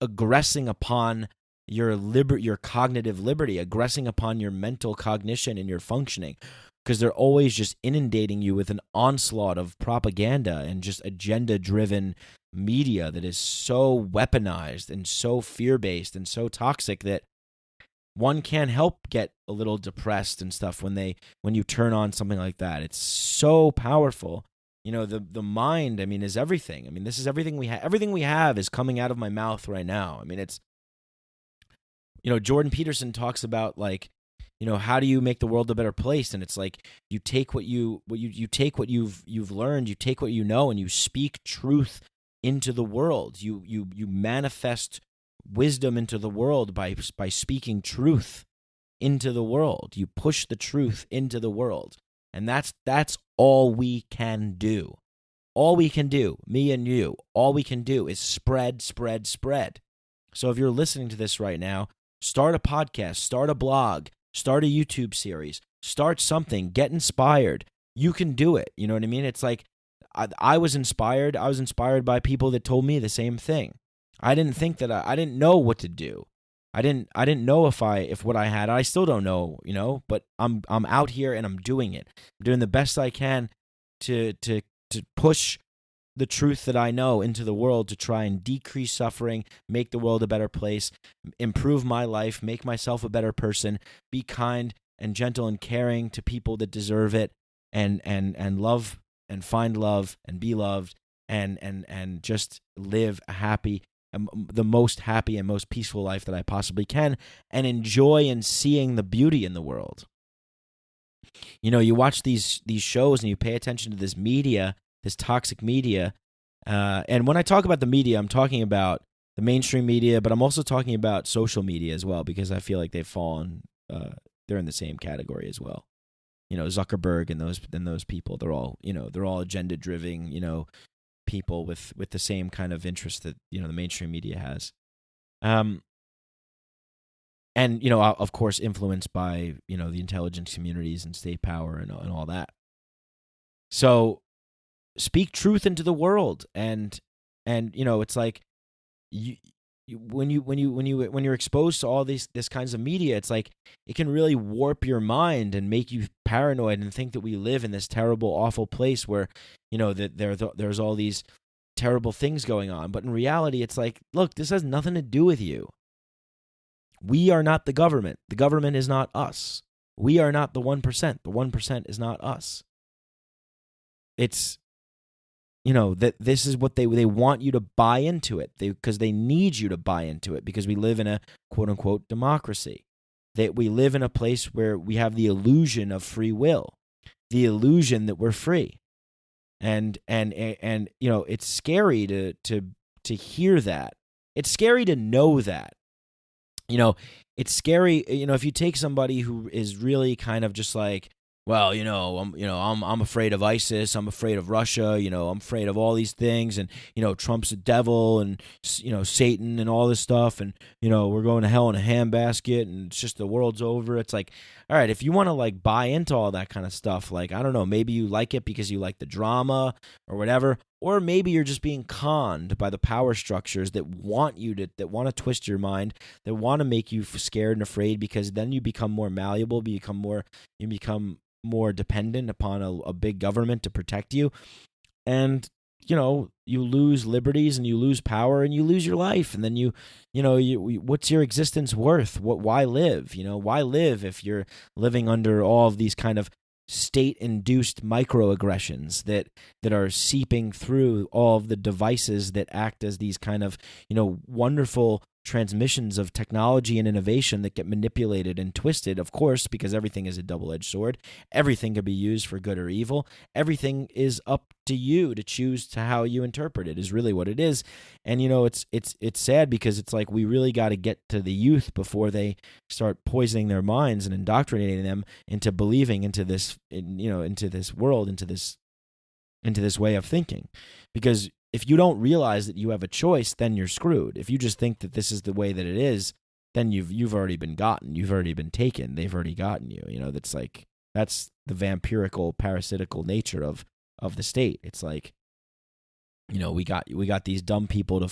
aggressing upon your cognitive liberty, aggressing upon your mental cognition and your functioning. Because they're always just inundating you with an onslaught of propaganda and just agenda-driven media that is so weaponized and so fear-based and so toxic that one can't help get a little depressed and stuff when you turn on something like that. It's so powerful. The mind, is everything. This is everything we have. Everything we have is coming out of my mouth right now. It's, Jordan Peterson talks about, like, how do you make the world a better place? And it's like, you take what you take what you've learned, you take what you know, and you speak truth into the world. You manifest wisdom into the world by speaking truth into the world. You push the truth into the world. And that's all we can do. All we can do, me and you, all we can do is spread, spread, spread. So if you're listening to this right now, start a podcast, start a blog, start a YouTube series, start something, get inspired. You can do it. You know what I mean? It's like, I was inspired. I was inspired by people that told me the same thing. I didn't think that I didn't know what to do. I didn't know if what I had, I still don't know, but I'm out here and I'm doing it. I'm doing the best I can to push the truth that I know into the world, to try and decrease suffering, make the world a better place, improve my life, make myself a better person, be kind and gentle and caring to people that deserve it, and love and find love and be loved, and just live a happy, the most happy and most peaceful life that I possibly can, and enjoy and seeing the beauty in the world. You watch these shows and you pay attention to this media, this toxic media. And when I talk about the media, I'm talking about the mainstream media, but I'm also talking about social media as well, because I feel like they've fallen, they're in the same category as well. Zuckerberg and those people, they're all agenda-driven, people with the same kind of interest that, the mainstream media has. and of course influenced by the intelligence communities and state power and all that. So speak truth into the world, and it's like when you're exposed to all this kinds of media, it's like it can really warp your mind and make you paranoid and think that we live in this terrible, awful place where that there's all these terrible things going on. But in reality, it's like, look, this has nothing to do with you. We are not the government. The government is not us. We are not the 1%. The 1% is not us. It's that this is what they want you to buy into it, because they need you to buy into it, because we live in a quote-unquote democracy. That we live in a place where we have the illusion of free will, the illusion that we're free. And it's scary to hear that. It's scary to know that. It's scary, if you take somebody who is really kind of just like, well, I'm afraid of ISIS, I'm afraid of Russia, I'm afraid of all these things, and Trump's a devil, and Satan and all this stuff, and we're going to hell in a handbasket, and it's just the world's over. It's like, all right, if you want to like buy into all that kind of stuff, like, I don't know, maybe you like it because you like the drama or whatever, or maybe you're just being conned by the power structures that want that want to twist your mind, that want to make you scared and afraid, because then you become more malleable, you become more dependent upon a big government to protect you, and you lose liberties, and you lose power, and you lose your life, and then you what's your existence worth? Why live? Why live if you're living under all of these kind of state-induced microaggressions that are seeping through all of the devices that act as these kind of wonderful transmissions of technology and innovation that get manipulated and twisted, of course, because everything is a double-edged sword. Everything can be used for good or evil. Everything is up to you to choose to how you interpret it, is really what it is. And it's sad, because it's like we really got to get to the youth before they start poisoning their minds and indoctrinating them into believing into this into this world, into this way of thinking. Because if you don't realize that you have a choice, then you're screwed. If you just think that this is the way that it is, then you've already been gotten. You've already been taken. They've already gotten you. That's the vampirical, parasitical nature of the state. It's like, we got these dumb people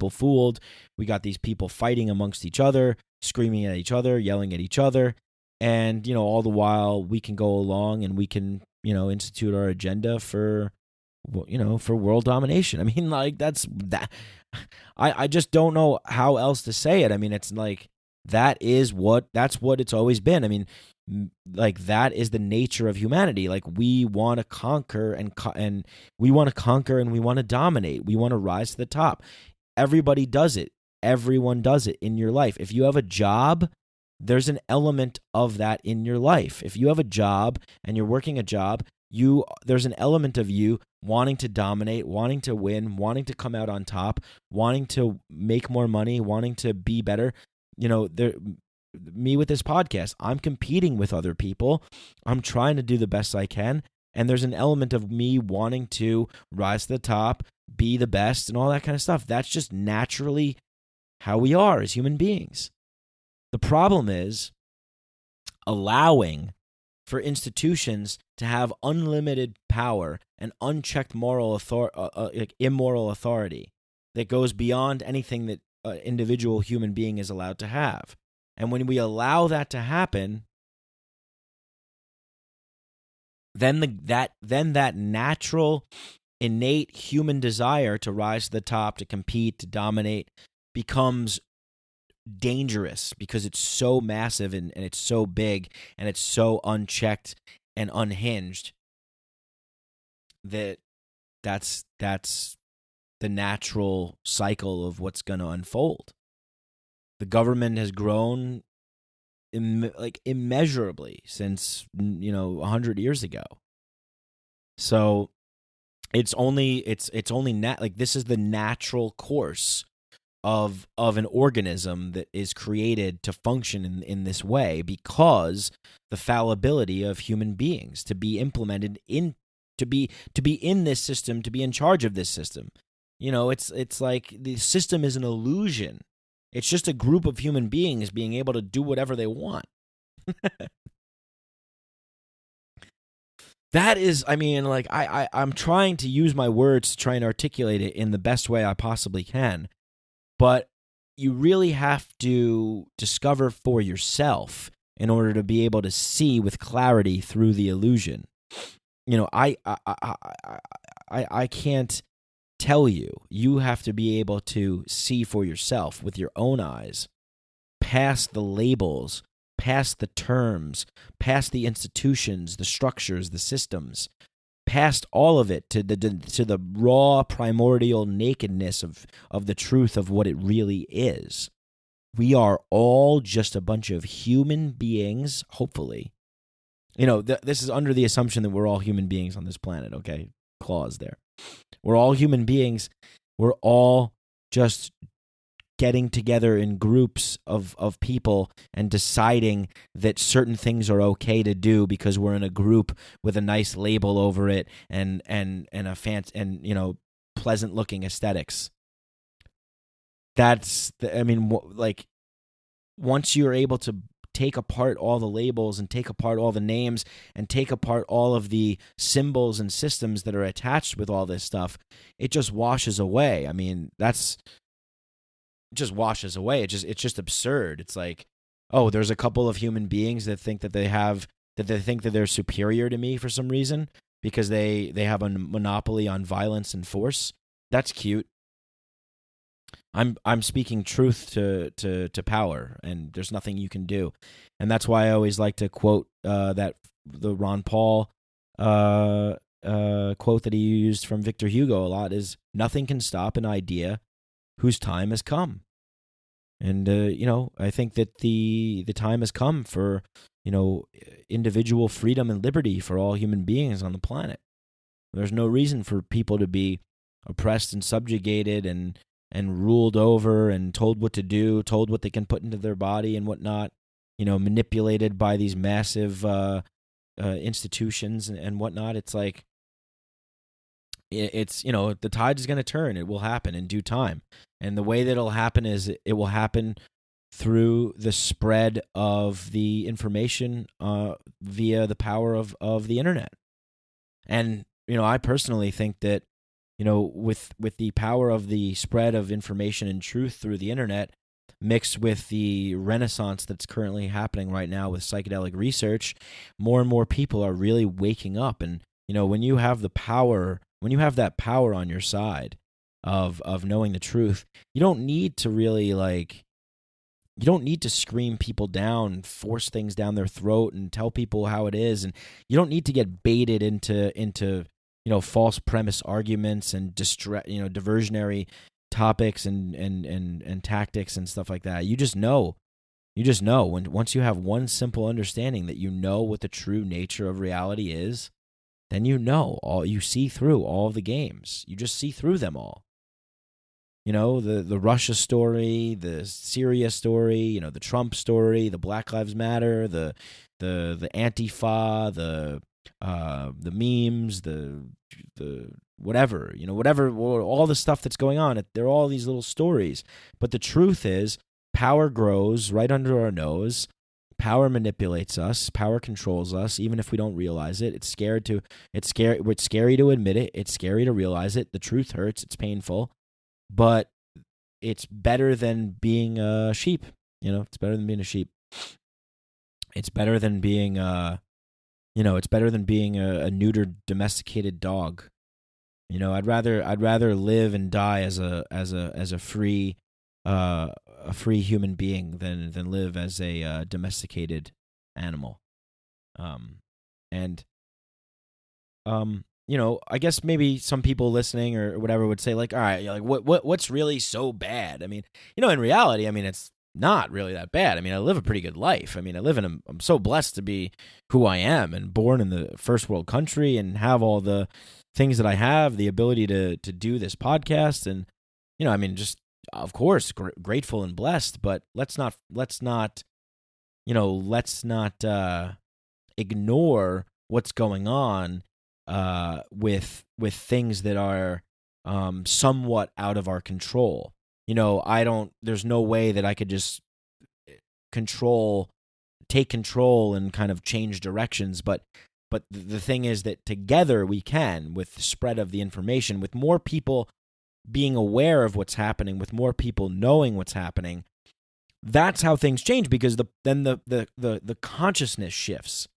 fooled. We got these people fighting amongst each other, screaming at each other, yelling at each other, and all the while we can go along and we can institute our agenda for world domination. I mean, like, that's that. I just don't know how else to say it. I mean, it's like that's what it's always been. I mean, like, that is the nature of humanity. Like, we want to conquer and we want to conquer and we want to dominate. We want to rise to the top. Everybody does it. Everyone does it in your life. If you have a job, there's an element of that in your life. If you have a job and you're working a job, there's an element of you wanting to dominate, wanting to win, wanting to come out on top, wanting to make more money, wanting to be better. Me with this podcast, I'm competing with other people. I'm trying to do the best I can. And there's an element of me wanting to rise to the top, be the best, and all that kind of stuff. That's just naturally how we are as human beings. The problem is allowing for institutions to have unlimited power and unchecked immoral authority that goes beyond anything that an individual human being is allowed to have. And when we allow that to happen, then that natural, innate human desire to rise to the top, to compete, to dominate, becomes dangerous, because it's so massive and it's so big and it's so unchecked and unhinged that's the natural cycle of what's going to unfold. The government has grown immeasurably since 100 years ago. So it's only this is the natural course of an organism that is created to function in this way, because the fallibility of human beings to be implemented to be in this system, to be in charge of this system. It's like the system is an illusion. It's just a group of human beings being able to do whatever they want. That is, I mean, like, I'm trying to use my words to try and articulate it in the best way I possibly can. But you really have to discover for yourself in order to be able to see with clarity through the illusion. You know, I can't tell you. You have to be able to see for yourself with your own eyes, past the labels, past the terms, past the institutions, the structures, the systems, past all of it to the raw primordial nakedness of the truth of what it really is. We are all just a bunch of human beings, hopefully. You know, this is under the assumption that we're all human beings on this planet, okay? Clause there. We're all human beings. We're all just getting together in groups of people and deciding that certain things are okay to do because we're in a group with a nice label over it and a fancy and, you know, pleasant looking aesthetics. That's I mean, like, once you're able to take apart all the labels and take apart all the names and take apart all of the symbols and systems that are attached with all this stuff, it just washes away. I mean, just washes away. It's just absurd. It's like, oh, there's a couple of human beings that think that they think that they're superior to me for some reason because they have a monopoly on violence and force. That's cute. I'm speaking truth to power, and there's nothing you can do. And that's why I always like to quote the Ron Paul quote that he used from Victor Hugo a lot is, nothing can stop an idea whose time has come. And, you know, I think that the time has come for, you know, individual freedom and liberty for all human beings on the planet. There's no reason for people to be oppressed and subjugated and ruled over and told what to do, told what they can put into their body and whatnot, you know, manipulated by these massive institutions and whatnot. It's like, it's, you know, the tide is going to turn. It will happen in due time. And the way that it'll happen is it will happen through the spread of the information via the power of the internet. And, you know, I personally think that, you know, with the power of the spread of information and truth through the internet, mixed with the renaissance that's currently happening right now with psychedelic research, more and more people are really waking up. And, you know, when you have the power, when you have that power on your side of knowing the truth, you don't need to really, like, you don't need to scream people down, force things down their throat and tell people how it is. And you don't need to get baited into you know, false premise arguments and diversionary topics and tactics and stuff like that. You just know once you have one simple understanding that you know what the true nature of reality is, then you see through all the games. You just see through them all. You know, the Russia story, the Syria story, you know, the Trump story, the Black Lives Matter, the Antifa, the memes, the whatever, you know, whatever, all the stuff that's going on. They're all these little stories. But the truth is, power grows right under our nose. Power manipulates us. Power controls us, even if we don't realize it. It's scary to admit it. It's scary to realize it. The truth hurts. It's painful. But it's better than being a sheep. You know, it's better than being a sheep. It's better than being it's better than being a neutered, domesticated dog. You know, I'd rather live and die as a free human being than live as a domesticated animal. You know, I guess maybe some people listening or whatever would say, like, all right, like, what's really so bad? I mean, you know, in reality, I mean, it's not really that bad. I mean, I live a pretty good life. I mean, I'm so blessed to be who I am and born in the first world country and have all the things that I have, the ability to do this podcast. And, you know, I mean, just, of course, grateful and blessed, but let's not ignore what's going on with things that are somewhat out of our control. there's no way that I could just take control and kind of change directions. But the thing is that together we can, with the spread of the information, with more people being aware of what's happening, with more people knowing what's happening, that's how things change, because then the consciousness shifts.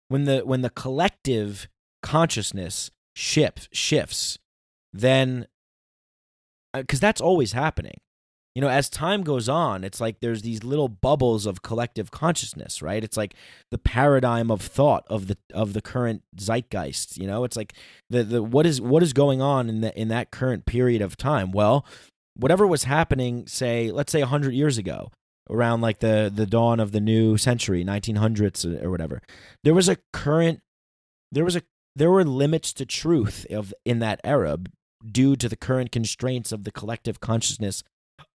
When the collective consciousness shifts, then because that's always happening. As time goes on, it's like there's these little bubbles of collective consciousness, right? It's like the paradigm of thought of the current zeitgeist. It's like the what is going on in that current period of time. Well, whatever was happening, let's say 100 years ago, around like the dawn of the new century, 1900s or whatever, there were limits to truth in that era due to the current constraints of the collective consciousness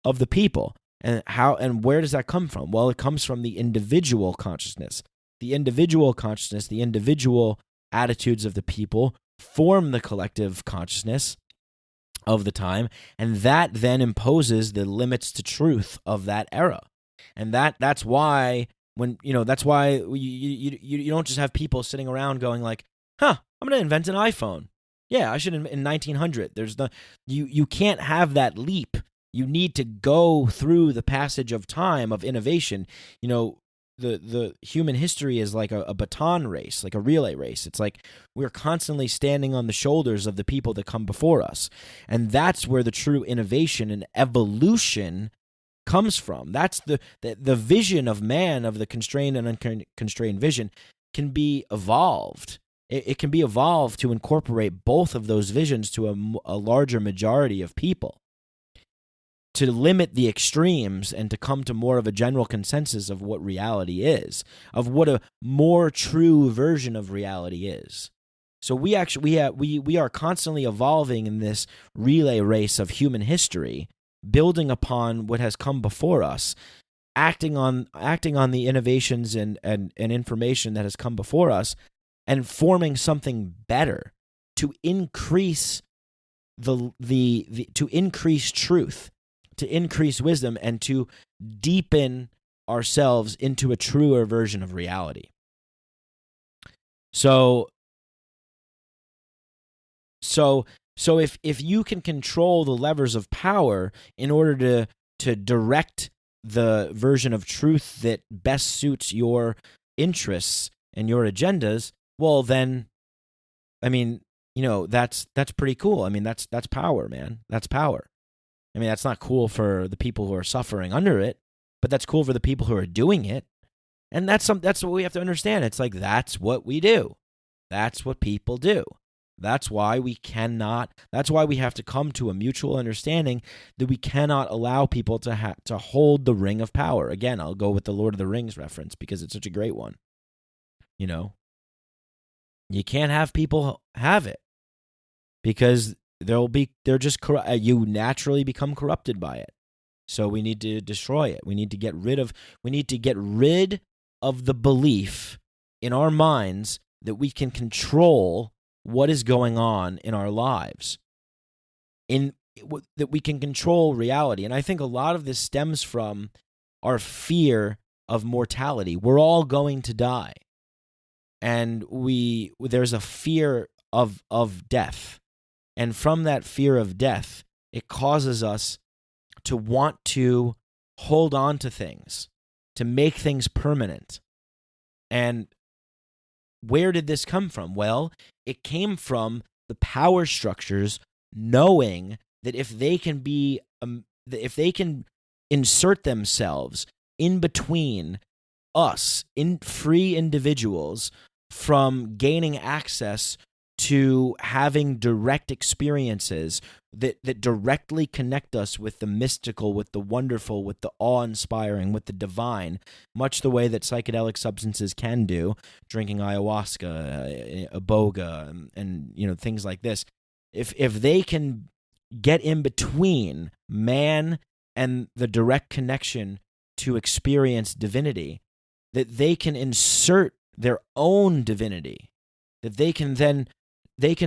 of the people. And where does that come from? Well, it comes from the individual consciousness. The individual consciousness, the individual attitudes of the people form the collective consciousness of the time, and that then imposes the limits to truth of that era. And that's why you don't just have people sitting around going like, I'm going to invent an iPhone. Yeah, I should in 1900. You can't have that leap. You need to go through the passage of time of innovation. The human history is like a baton race, like a relay race. It's like we're constantly standing on the shoulders of the people that come before us. And that's where the true innovation and evolution comes from. That's the vision of man, of the constrained and unconstrained vision, can be evolved. It can be evolved to incorporate both of those visions to a larger majority of people, to limit the extremes and to come to more of a general consensus of what reality is, of what a more true version of reality is. So we are constantly evolving in this relay race of human history, building upon what has come before us, acting on the innovations and information that has come before us, and forming something better to increase to increase truth, to increase wisdom, and to deepen ourselves into a truer version of reality. So if you can control the levers of power in order to direct the version of truth that best suits your interests and your agendas, well then, that's pretty cool. That's power, man. That's power. That's not cool for the people who are suffering under it, but that's cool for the people who are doing it. And that's what we have to understand. It's like, that's what we do. That's what people do. That's why we have to come to a mutual understanding that we cannot allow people to hold the ring of power. Again, I'll go with the Lord of the Rings reference because it's such a great one. You can't have people have it, because you naturally become corrupted by it. So we need to destroy it. We need to get rid of the belief in our minds that we can control what is going on in our lives, that we can control reality. And I think a lot of this stems from our fear of mortality. We're all going to die. And there's a fear of death. And from that fear of death, it causes us to want to hold on to things, to make things permanent. And where did this come from? Well, it came from the power structures knowing that if they can insert themselves in between us, free individuals, from gaining access to having direct experiences that directly connect us with the mystical, with the wonderful, with the awe-inspiring, with the divine, much the way that psychedelic substances can do, drinking ayahuasca, iboga, and things like this. If they can get in between man and the direct connection to experience divinity, that they can insert their own divinity, that they can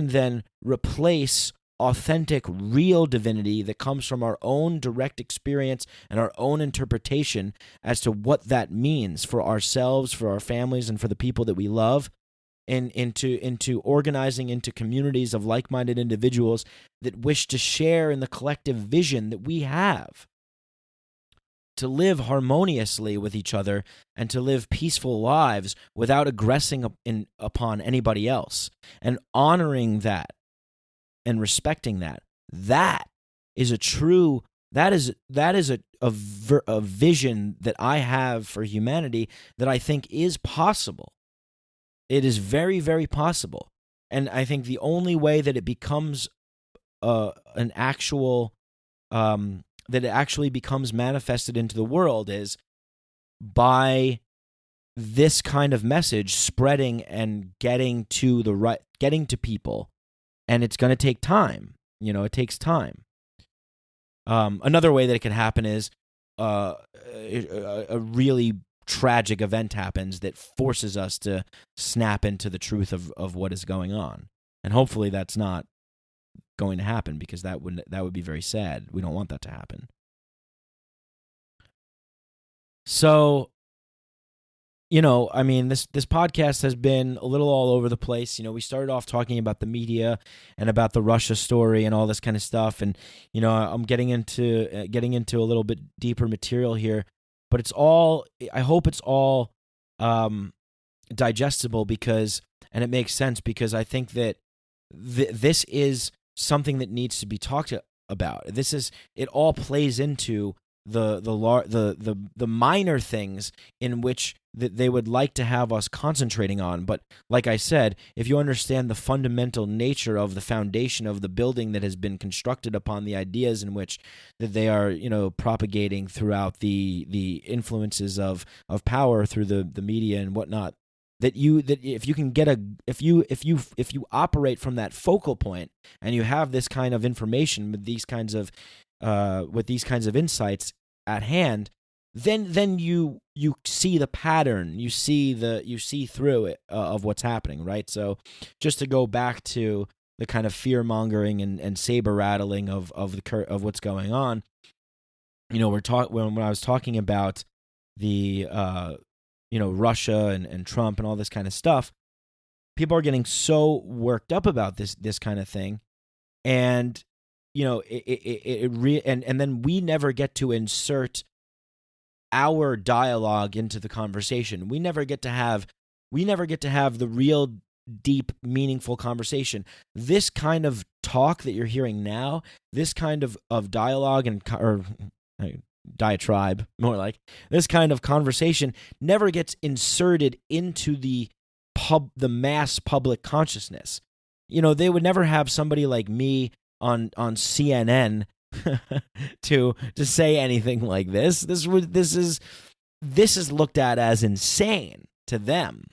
then replace authentic, real divinity that comes from our own direct experience and our own interpretation as to what that means for ourselves, for our families, and for the people that we love, and into organizing into communities of like-minded individuals that wish to share in the collective vision that we have to live harmoniously with each other and to live peaceful lives without aggressing upon anybody else, and honoring that and respecting that. That is a true, that is a vision that I have for humanity that I think is possible. It is very, very possible. And I think the only way that it becomes an actual, that it actually becomes manifested into the world is by this kind of message spreading and getting to people. And it's going to take time. It takes time. Another way that it can happen is a really tragic event happens that forces us to snap into the truth of what is going on. And hopefully that's not going to happen, because that would be very sad. We don't want that to happen. So, this podcast has been a little all over the place. We started off talking about the media and about the Russia story and all this kind of stuff, and I'm getting into a little bit deeper material here, but I hope it's all digestible, and it makes sense, because I think that this is something that needs to be talked about. It all plays into the minor things in which that they would like to have us concentrating on. But like I said, if you understand the fundamental nature of the foundation of the building that has been constructed upon the ideas in which that they are, propagating throughout the influences of power through the media and whatnot, that if you can get if you operate from that focal point and you have this kind of information with these kinds of insights at hand, then you see the pattern, you see through it of what's happening, right? So just to go back to the kind of fear mongering and saber rattling of what's going on, when I was talking about the Russia and Trump and all this kind of stuff, people are getting so worked up about this kind of thing, and and then we never get to insert our dialogue into the conversation. We never get to have the real deep, meaningful conversation. This kind of talk that you're hearing now, this kind of dialogue or diatribe, more like this kind of conversation, never gets inserted into the mass public consciousness. They would never have somebody like me on CNN to say anything like this. This is looked at as insane to them.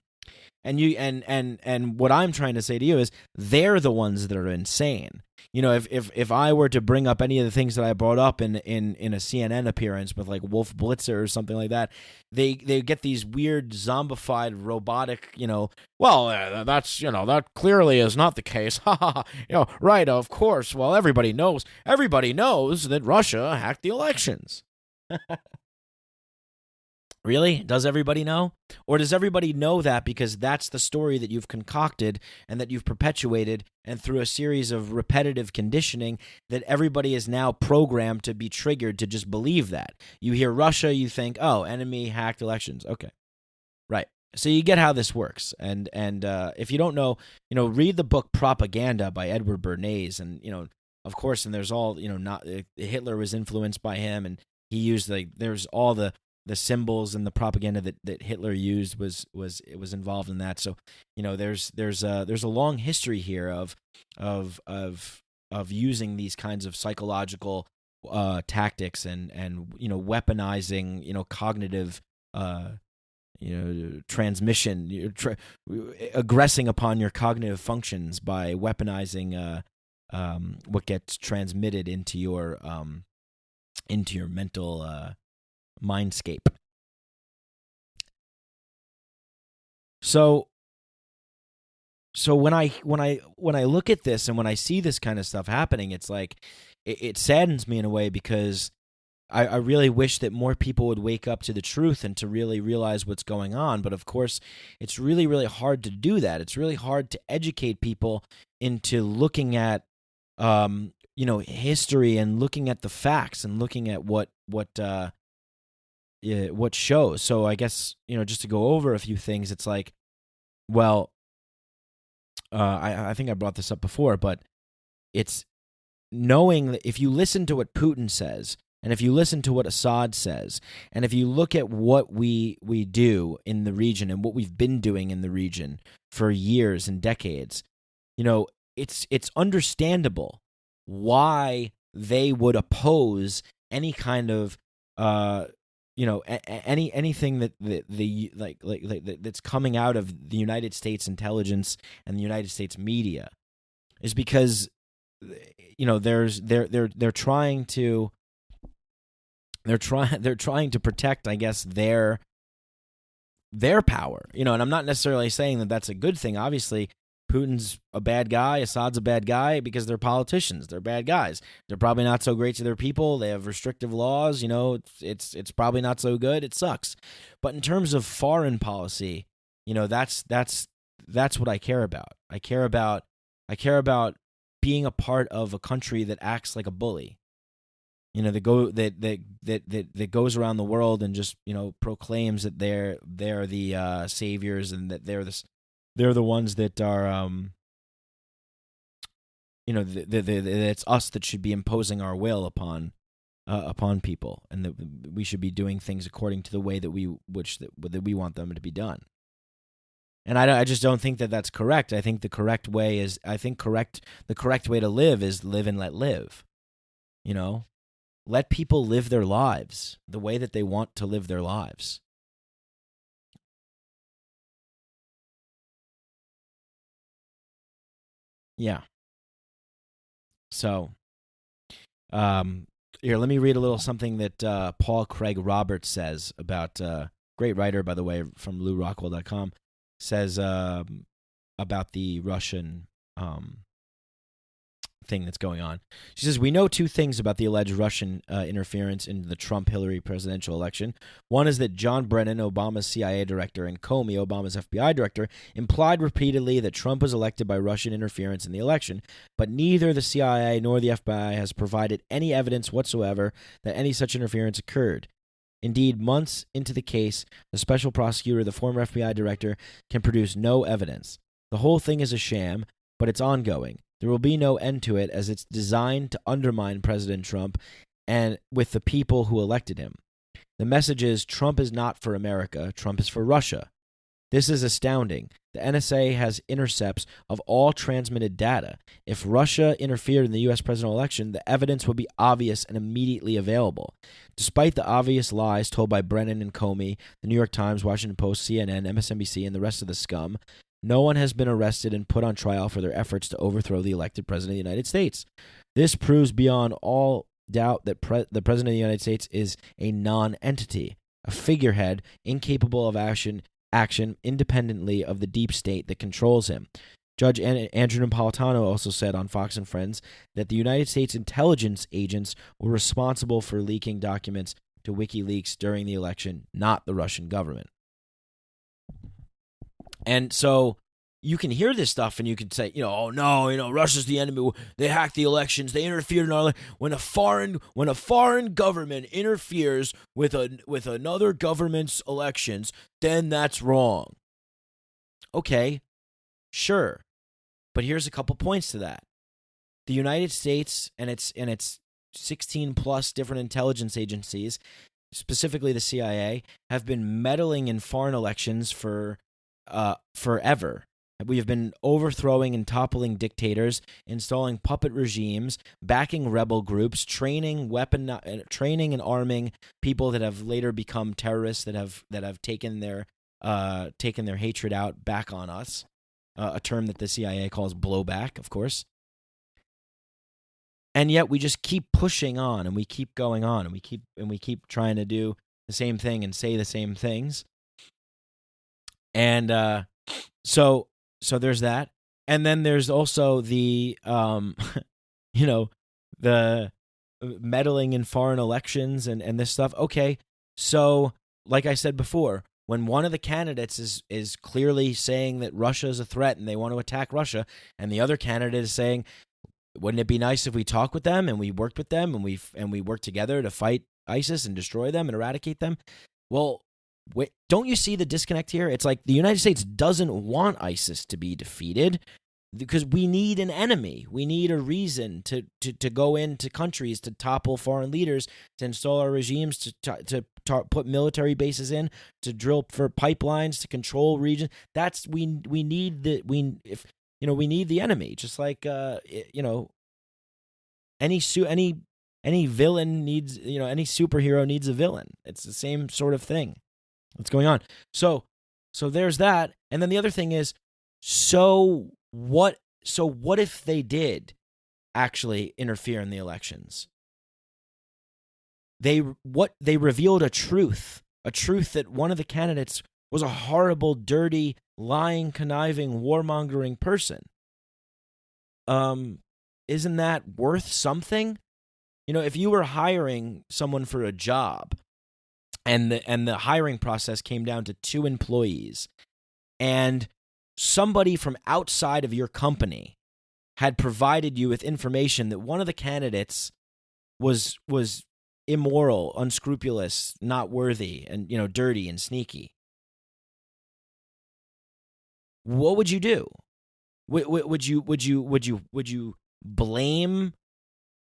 And what I'm trying to say to you is they're the ones that are insane. If I were to bring up any of the things that I brought up in a CNN appearance with like Wolf Blitzer or something like that, they get these weird zombified robotic, that's, that clearly is not the case. Right, of course. Well, everybody knows that Russia hacked the elections. Really? Does everybody know? Or does everybody know that because that's the story that you've concocted and that you've perpetuated, and through a series of repetitive conditioning that everybody is now programmed to be triggered to just believe that? You hear Russia, you think, oh, enemy hacked elections. Okay. Right. So you get how this works. And if you don't know, read the book Propaganda by Edward Bernays. And, of course, and there's all, not Hitler was influenced by him, and he used there's all the symbols and the propaganda that Hitler used was involved in that. So, there's a long history here of using these kinds of psychological tactics and weaponizing cognitive transmission, aggressing upon your cognitive functions by weaponizing what gets transmitted into your mental mindscape. So So when I look at this and when I see this kind of stuff happening, it's like it saddens me in a way, because I really wish that more people would wake up to the truth and to really realize what's going on. But of course, it's really, really hard to do that. It's really hard to educate people into looking at, history and looking at the facts and looking at what shows. So I guess, just to go over a few things, it's like, well, I think I brought this up before, but it's knowing that if you listen to what Putin says, and if you listen to what Assad says, and if you look at what we do in the region and what we've been doing in the region for years and decades, it's understandable why they would oppose any kind of anything that that's coming out of the United States intelligence and the United States media, is because they're trying to protect, I guess, their power, and I'm not necessarily saying that that's a good thing. Obviously, Putin's a bad guy, Assad's a bad guy, because they're politicians. They're bad guys. They're probably not so great to their people. They have restrictive laws. It's probably not so good. It sucks. But in terms of foreign policy, that's what I care about. I care about being a part of a country that acts like a bully. That goes around the world and just proclaims that they're the saviors, and that they're the ones that are it's us that should be imposing our will upon people, and that we should be doing things according to the way that we want them to be done. And I just don't think that that's correct. I think the correct way to live is live and let live. Let people live their lives the way that they want to live their lives. Yeah. So, here, let me read a little something that Paul Craig Roberts says about, great writer, by the way, from LouRockwell.com, says about the Russian thing that's going on. She says, we know two things about the alleged Russian interference in the Trump-Hillary presidential election. One is that John Brennan, Obama's CIA director, and Comey, Obama's FBI director, implied repeatedly that Trump was elected by Russian interference in the election, but neither the CIA nor the FBI has provided any evidence whatsoever that any such interference occurred. Indeed, months into the case, the special prosecutor, the former FBI director, can produce no evidence. The whole thing is a sham, but it's ongoing. There will be no end to it, as it's designed to undermine President Trump and with the people who elected him. The message is, Trump is not for America, Trump is for Russia. This is astounding. The NSA has intercepts of all transmitted data. If Russia interfered in the U.S. presidential election, the evidence would be obvious and immediately available. Despite the obvious lies told by Brennan and Comey, the New York Times, Washington Post, CNN, MSNBC, and the rest of the scum, no one has been arrested and put on trial for their efforts to overthrow the elected president of the United States. This proves beyond all doubt that the president of the United States is a non-entity, a figurehead incapable of action independently of the deep state that controls him. Judge Andrew Napolitano also said on Fox and Friends that the United States intelligence agents were responsible for leaking documents to WikiLeaks during the election, not the Russian government. And so you can hear this stuff and you can say, oh no, Russia's the enemy. They hacked the elections. They interfered in our when a foreign government interferes with another government's elections, then that's wrong. Okay, sure, but here's a couple points to that. The United States and its 16 plus different intelligence agencies, specifically the CIA, have been meddling in foreign elections for forever. We have been overthrowing and toppling dictators, installing puppet regimes, backing rebel groups, training and arming people that have later become terrorists that have taken their hatred out back on us. A term that the CIA calls blowback, of course. And yet we just keep pushing on, and we keep going on, and we keep trying to do the same thing and say the same things. And so there's that. And then there's also the, you know, the meddling in foreign elections and this stuff. Okay, so like I said before, when one of the candidates is clearly saying that Russia is a threat and they want to attack Russia, and the other candidate is saying, wouldn't it be nice if we talk with them and we worked with them and we work together to fight ISIS and destroy them and eradicate them? Well, don't you see the disconnect here? It's like the United States doesn't want ISIS to be defeated because we need an enemy. We need a reason to go into countries, to topple foreign leaders, to install our regimes, to put military bases in, to drill for pipelines, to control regions. We need the enemy. Just like any villain needs, any superhero needs a villain. It's the same sort of thing that's going on. So there's that. And then the other thing is, so what if they did actually interfere in the elections? They revealed a truth that one of the candidates was a horrible, dirty, lying, conniving, warmongering person. Isn't that worth something? If you were hiring someone for a job and the hiring process came down to 2 employees, and somebody from outside of your company had provided you with information that one of the candidates was immoral, unscrupulous, not worthy, and dirty and sneaky, what would you do? Would you blame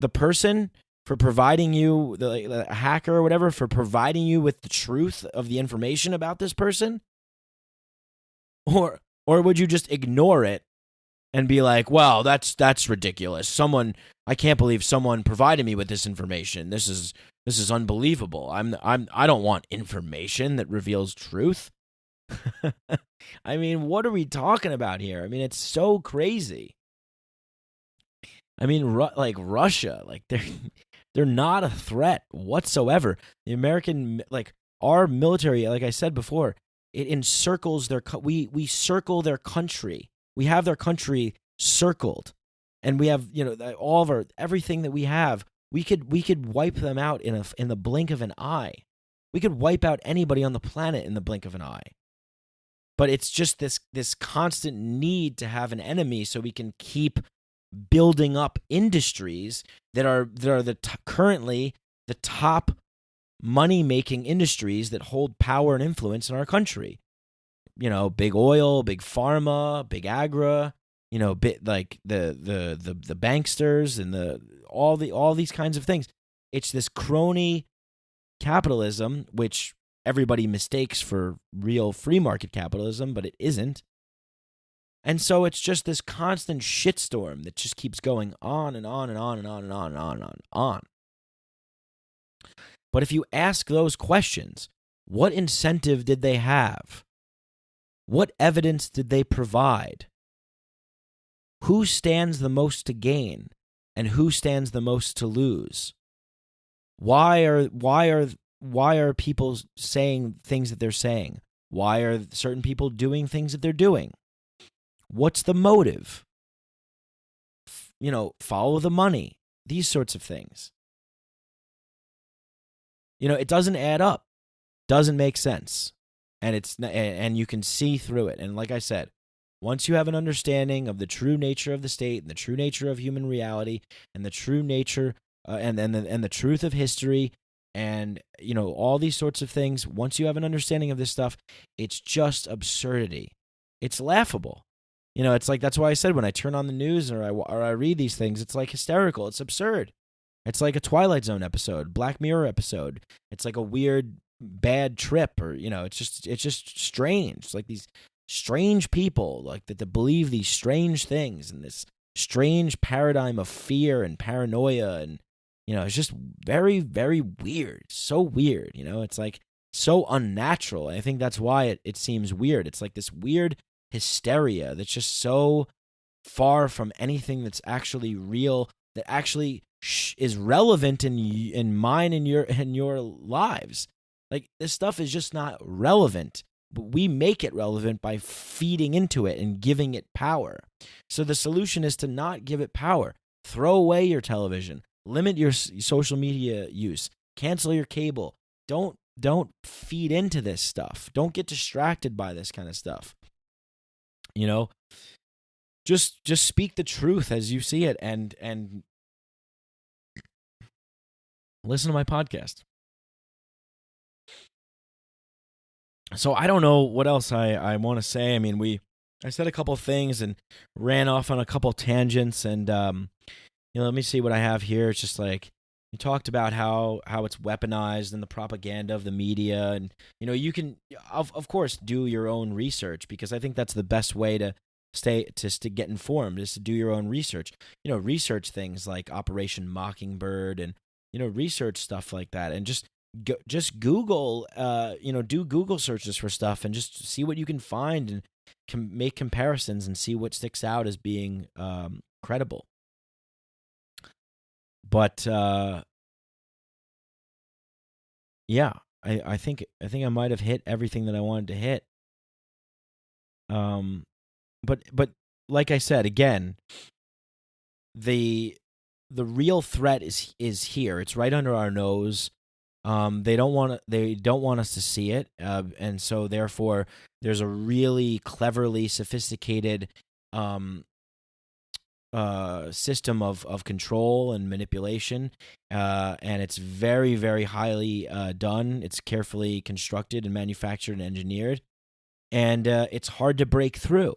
the person for providing you, the hacker or whatever, for providing you with the truth of the information about this person? Or would you just ignore it and be like, well, that's ridiculous. I can't believe someone provided me with this information. This is unbelievable. I don't want information that reveals truth. I mean, what are we talking about here? I mean, it's so crazy. I mean, like Russia, like they're not a threat whatsoever. The American, like our military, like I said before, it encircles we circle their country. We have their country circled, and we have all of everything that we have. We could wipe them out in the blink of an eye. We could wipe out anybody on the planet in the blink of an eye. But it's just this constant need to have an enemy so we can keep building up industries that are currently the top money-making industries that hold power and influence in our country. Big oil, big pharma, big agri, like the banksters and all these kinds of things. It's this crony capitalism, which everybody mistakes for real free market capitalism, but it isn't. And so it's just this constant shitstorm that just keeps going on and on and on and on and on and on and on and on. But if you ask those questions, what incentive did they have? What evidence did they provide? Who stands the most to gain and who stands the most to lose? Why are people saying things that they're saying? Why are certain people doing things that they're doing? What's the motive? Follow the money. These sorts of things. It doesn't add up. Doesn't make sense. And you can see through it. And like I said, once you have an understanding of the true nature of the state and the true nature of human reality and the true nature and the truth of history and all these sorts of things, once you have an understanding of this stuff, it's just absurdity. It's laughable. It's like, that's why I said when I turn on the news or I read these things, it's like hysterical. It's absurd. It's like a Twilight Zone episode, Black Mirror episode. It's like a weird bad trip, or it's just strange. It's like these strange people like that believe these strange things and this strange paradigm of fear and paranoia, and it's just very, very weird. So weird. It's like so unnatural. And I think that's why it seems weird. It's like this weird hysteria that's just so far from anything that's actually real, that actually is relevant in mine and your lives. Like, this stuff is just not relevant But we make it relevant by feeding into it and giving it power. So the solution is to not give it power. Throw away your television. Limit your social media use. Cancel your cable. Don't feed into this stuff. Don't get distracted by this kind of stuff. You know, just speak the truth as you see it, and listen to my podcast. So I don't know what else I want to say. I mean, I said a couple things and ran off on a couple tangents, and let me see what I have here. It's just like, you talked about how it's weaponized and the propaganda of the media, and you can of course do your own research, because I think that's the best way to get informed, is to do your own research. Research things like Operation Mockingbird, and research stuff like that, and just Google, do Google searches for stuff and just see what you can find, and make comparisons and see what sticks out as being credible. But yeah, I think I might have hit everything that I wanted to hit. But like I said again, the real threat is here. It's right under our nose. They don't want us to see it, and so therefore there's a really cleverly sophisticated system of control and manipulation, and it's very, very highly done. It's carefully constructed and manufactured and engineered, and it's hard to break through.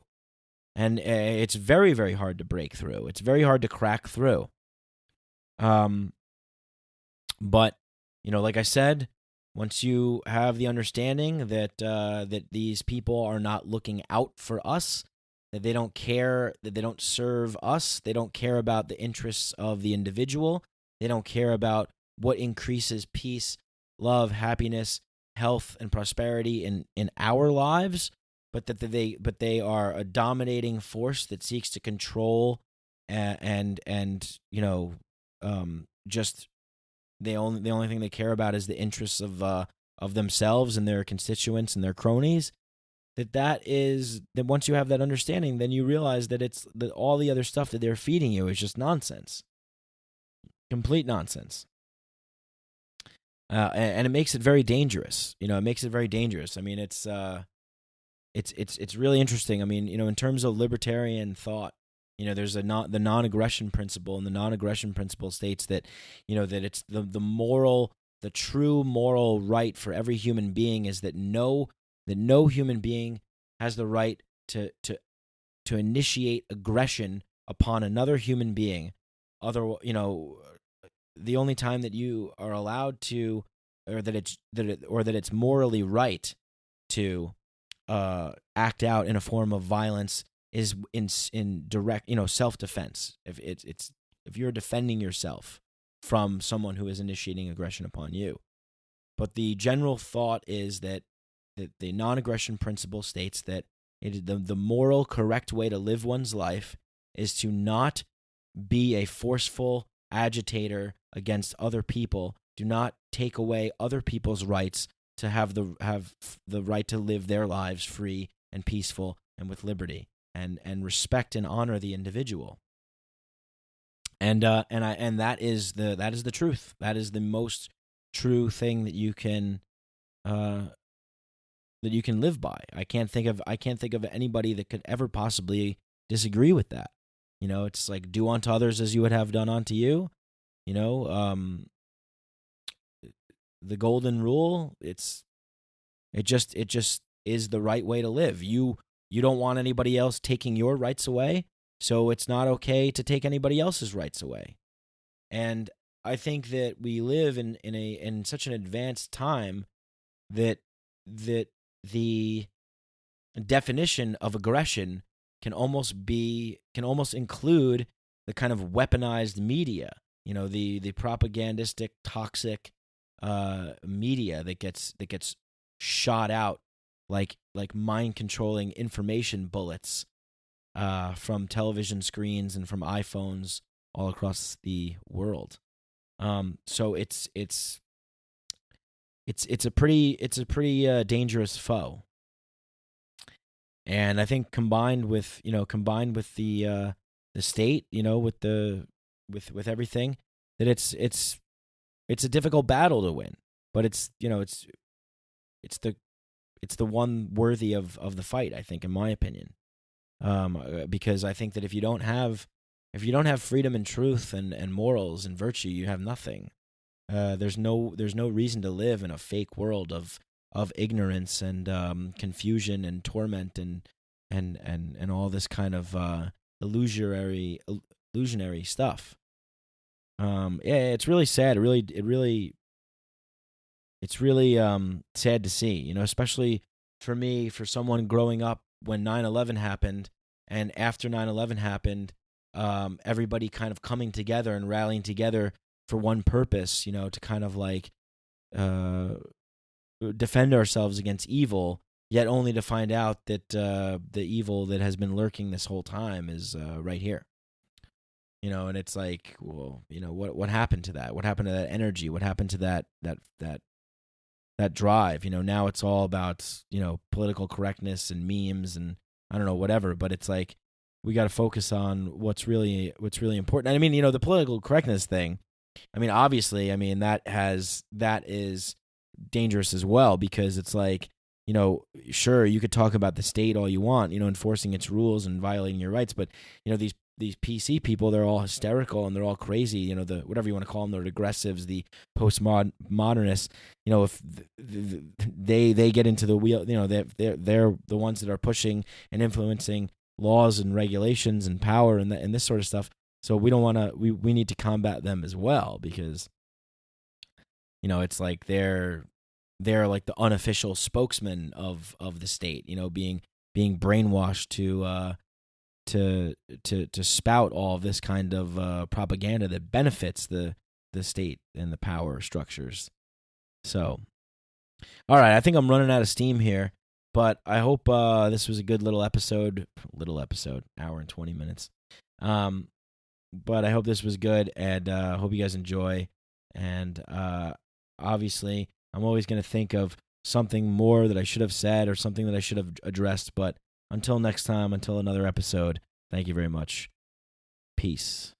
And it's very, very hard to break through. It's very hard to crack through. But like I said, once you have the understanding that that these people are not looking out for us, that they don't care, that they don't serve us, they don't care about the interests of the individual, they don't care about what increases peace, love, happiness, health, and prosperity in our lives, but they are a dominating force that seeks to control and just the only thing they care about is the interests of themselves and their constituents and their cronies. That once you have that understanding, then you realize that that all the other stuff that they're feeding you is just nonsense, complete nonsense, and it makes it very dangerous. It makes it very dangerous. I mean, it's really interesting. I mean, in terms of libertarian thought, there's the non-aggression principle, and the non-aggression principle states that that it's the true moral right for every human being is that no human being has the right to initiate aggression upon another human being. The only time that you are allowed to, or that it's morally right to act out in a form of violence is in direct self-defense. If you're defending yourself from someone who is initiating aggression upon you. But the general thought is that the non-aggression principle states that the moral correct way to live one's life is to not be a forceful agitator against other people. Do not take away other people's rights to have the right to live their lives free and peaceful and with liberty, and respect and honor the individual. And that is the truth. That is the most true thing that you can live by. I can't think of anybody that could ever possibly disagree with that. It's like, do unto others as you would have done unto you. The golden rule. It just is the right way to live. You don't want anybody else taking your rights away, so it's not okay to take anybody else's rights away. And I think that we live in such an advanced time that the definition of aggression can almost include the kind of weaponized media, the propagandistic, toxic media that gets shot out like mind controlling information bullets from television screens and from iPhones all across the world. So it's a pretty dangerous foe. And I think combined with the state, with everything, that it's a difficult battle to win, but it's the one worthy of the fight, I think, in my opinion. Because I think that if you don't have freedom and truth and morals and virtue, you have nothing. There's no reason to live in a fake world of ignorance and confusion and torment and all this kind of illusionary stuff. Yeah, it's really sad. It's really sad to see, especially for me, for someone growing up when 9/11 happened, and after 9/11 happened, everybody kind of coming together and rallying together for one purpose, to kind of like defend ourselves against evil, yet only to find out that the evil that has been lurking this whole time is right here. And it's like, well, what happened to that? What happened to that energy? What happened to that drive? Now it's all about, political correctness and memes and I don't know, whatever, but it's like we got to focus on what's really important. And I mean, the political correctness thing, I mean, obviously, that is dangerous as well, because it's like, sure, you could talk about the state all you want, enforcing its rules and violating your rights, but these PC people, they're all hysterical and they're all crazy, the whatever you want to call them, the regressives, the postmodernists, if they get into the wheel, they're the ones that are pushing and influencing laws and regulations and power and this sort of stuff. So we don't want to, we need to combat them as well, because it's like they're like the unofficial spokesman of the state, being brainwashed to spout all of this kind of propaganda that benefits the state and the power structures. So, all right, I think I'm running out of steam here, but I hope this was a good little episode, hour and 20 minutes. But I hope this was good, and hope you guys enjoy. And obviously, I'm always going to think of something more that I should have said or something that I should have addressed. But until next time, until another episode, thank you very much. Peace.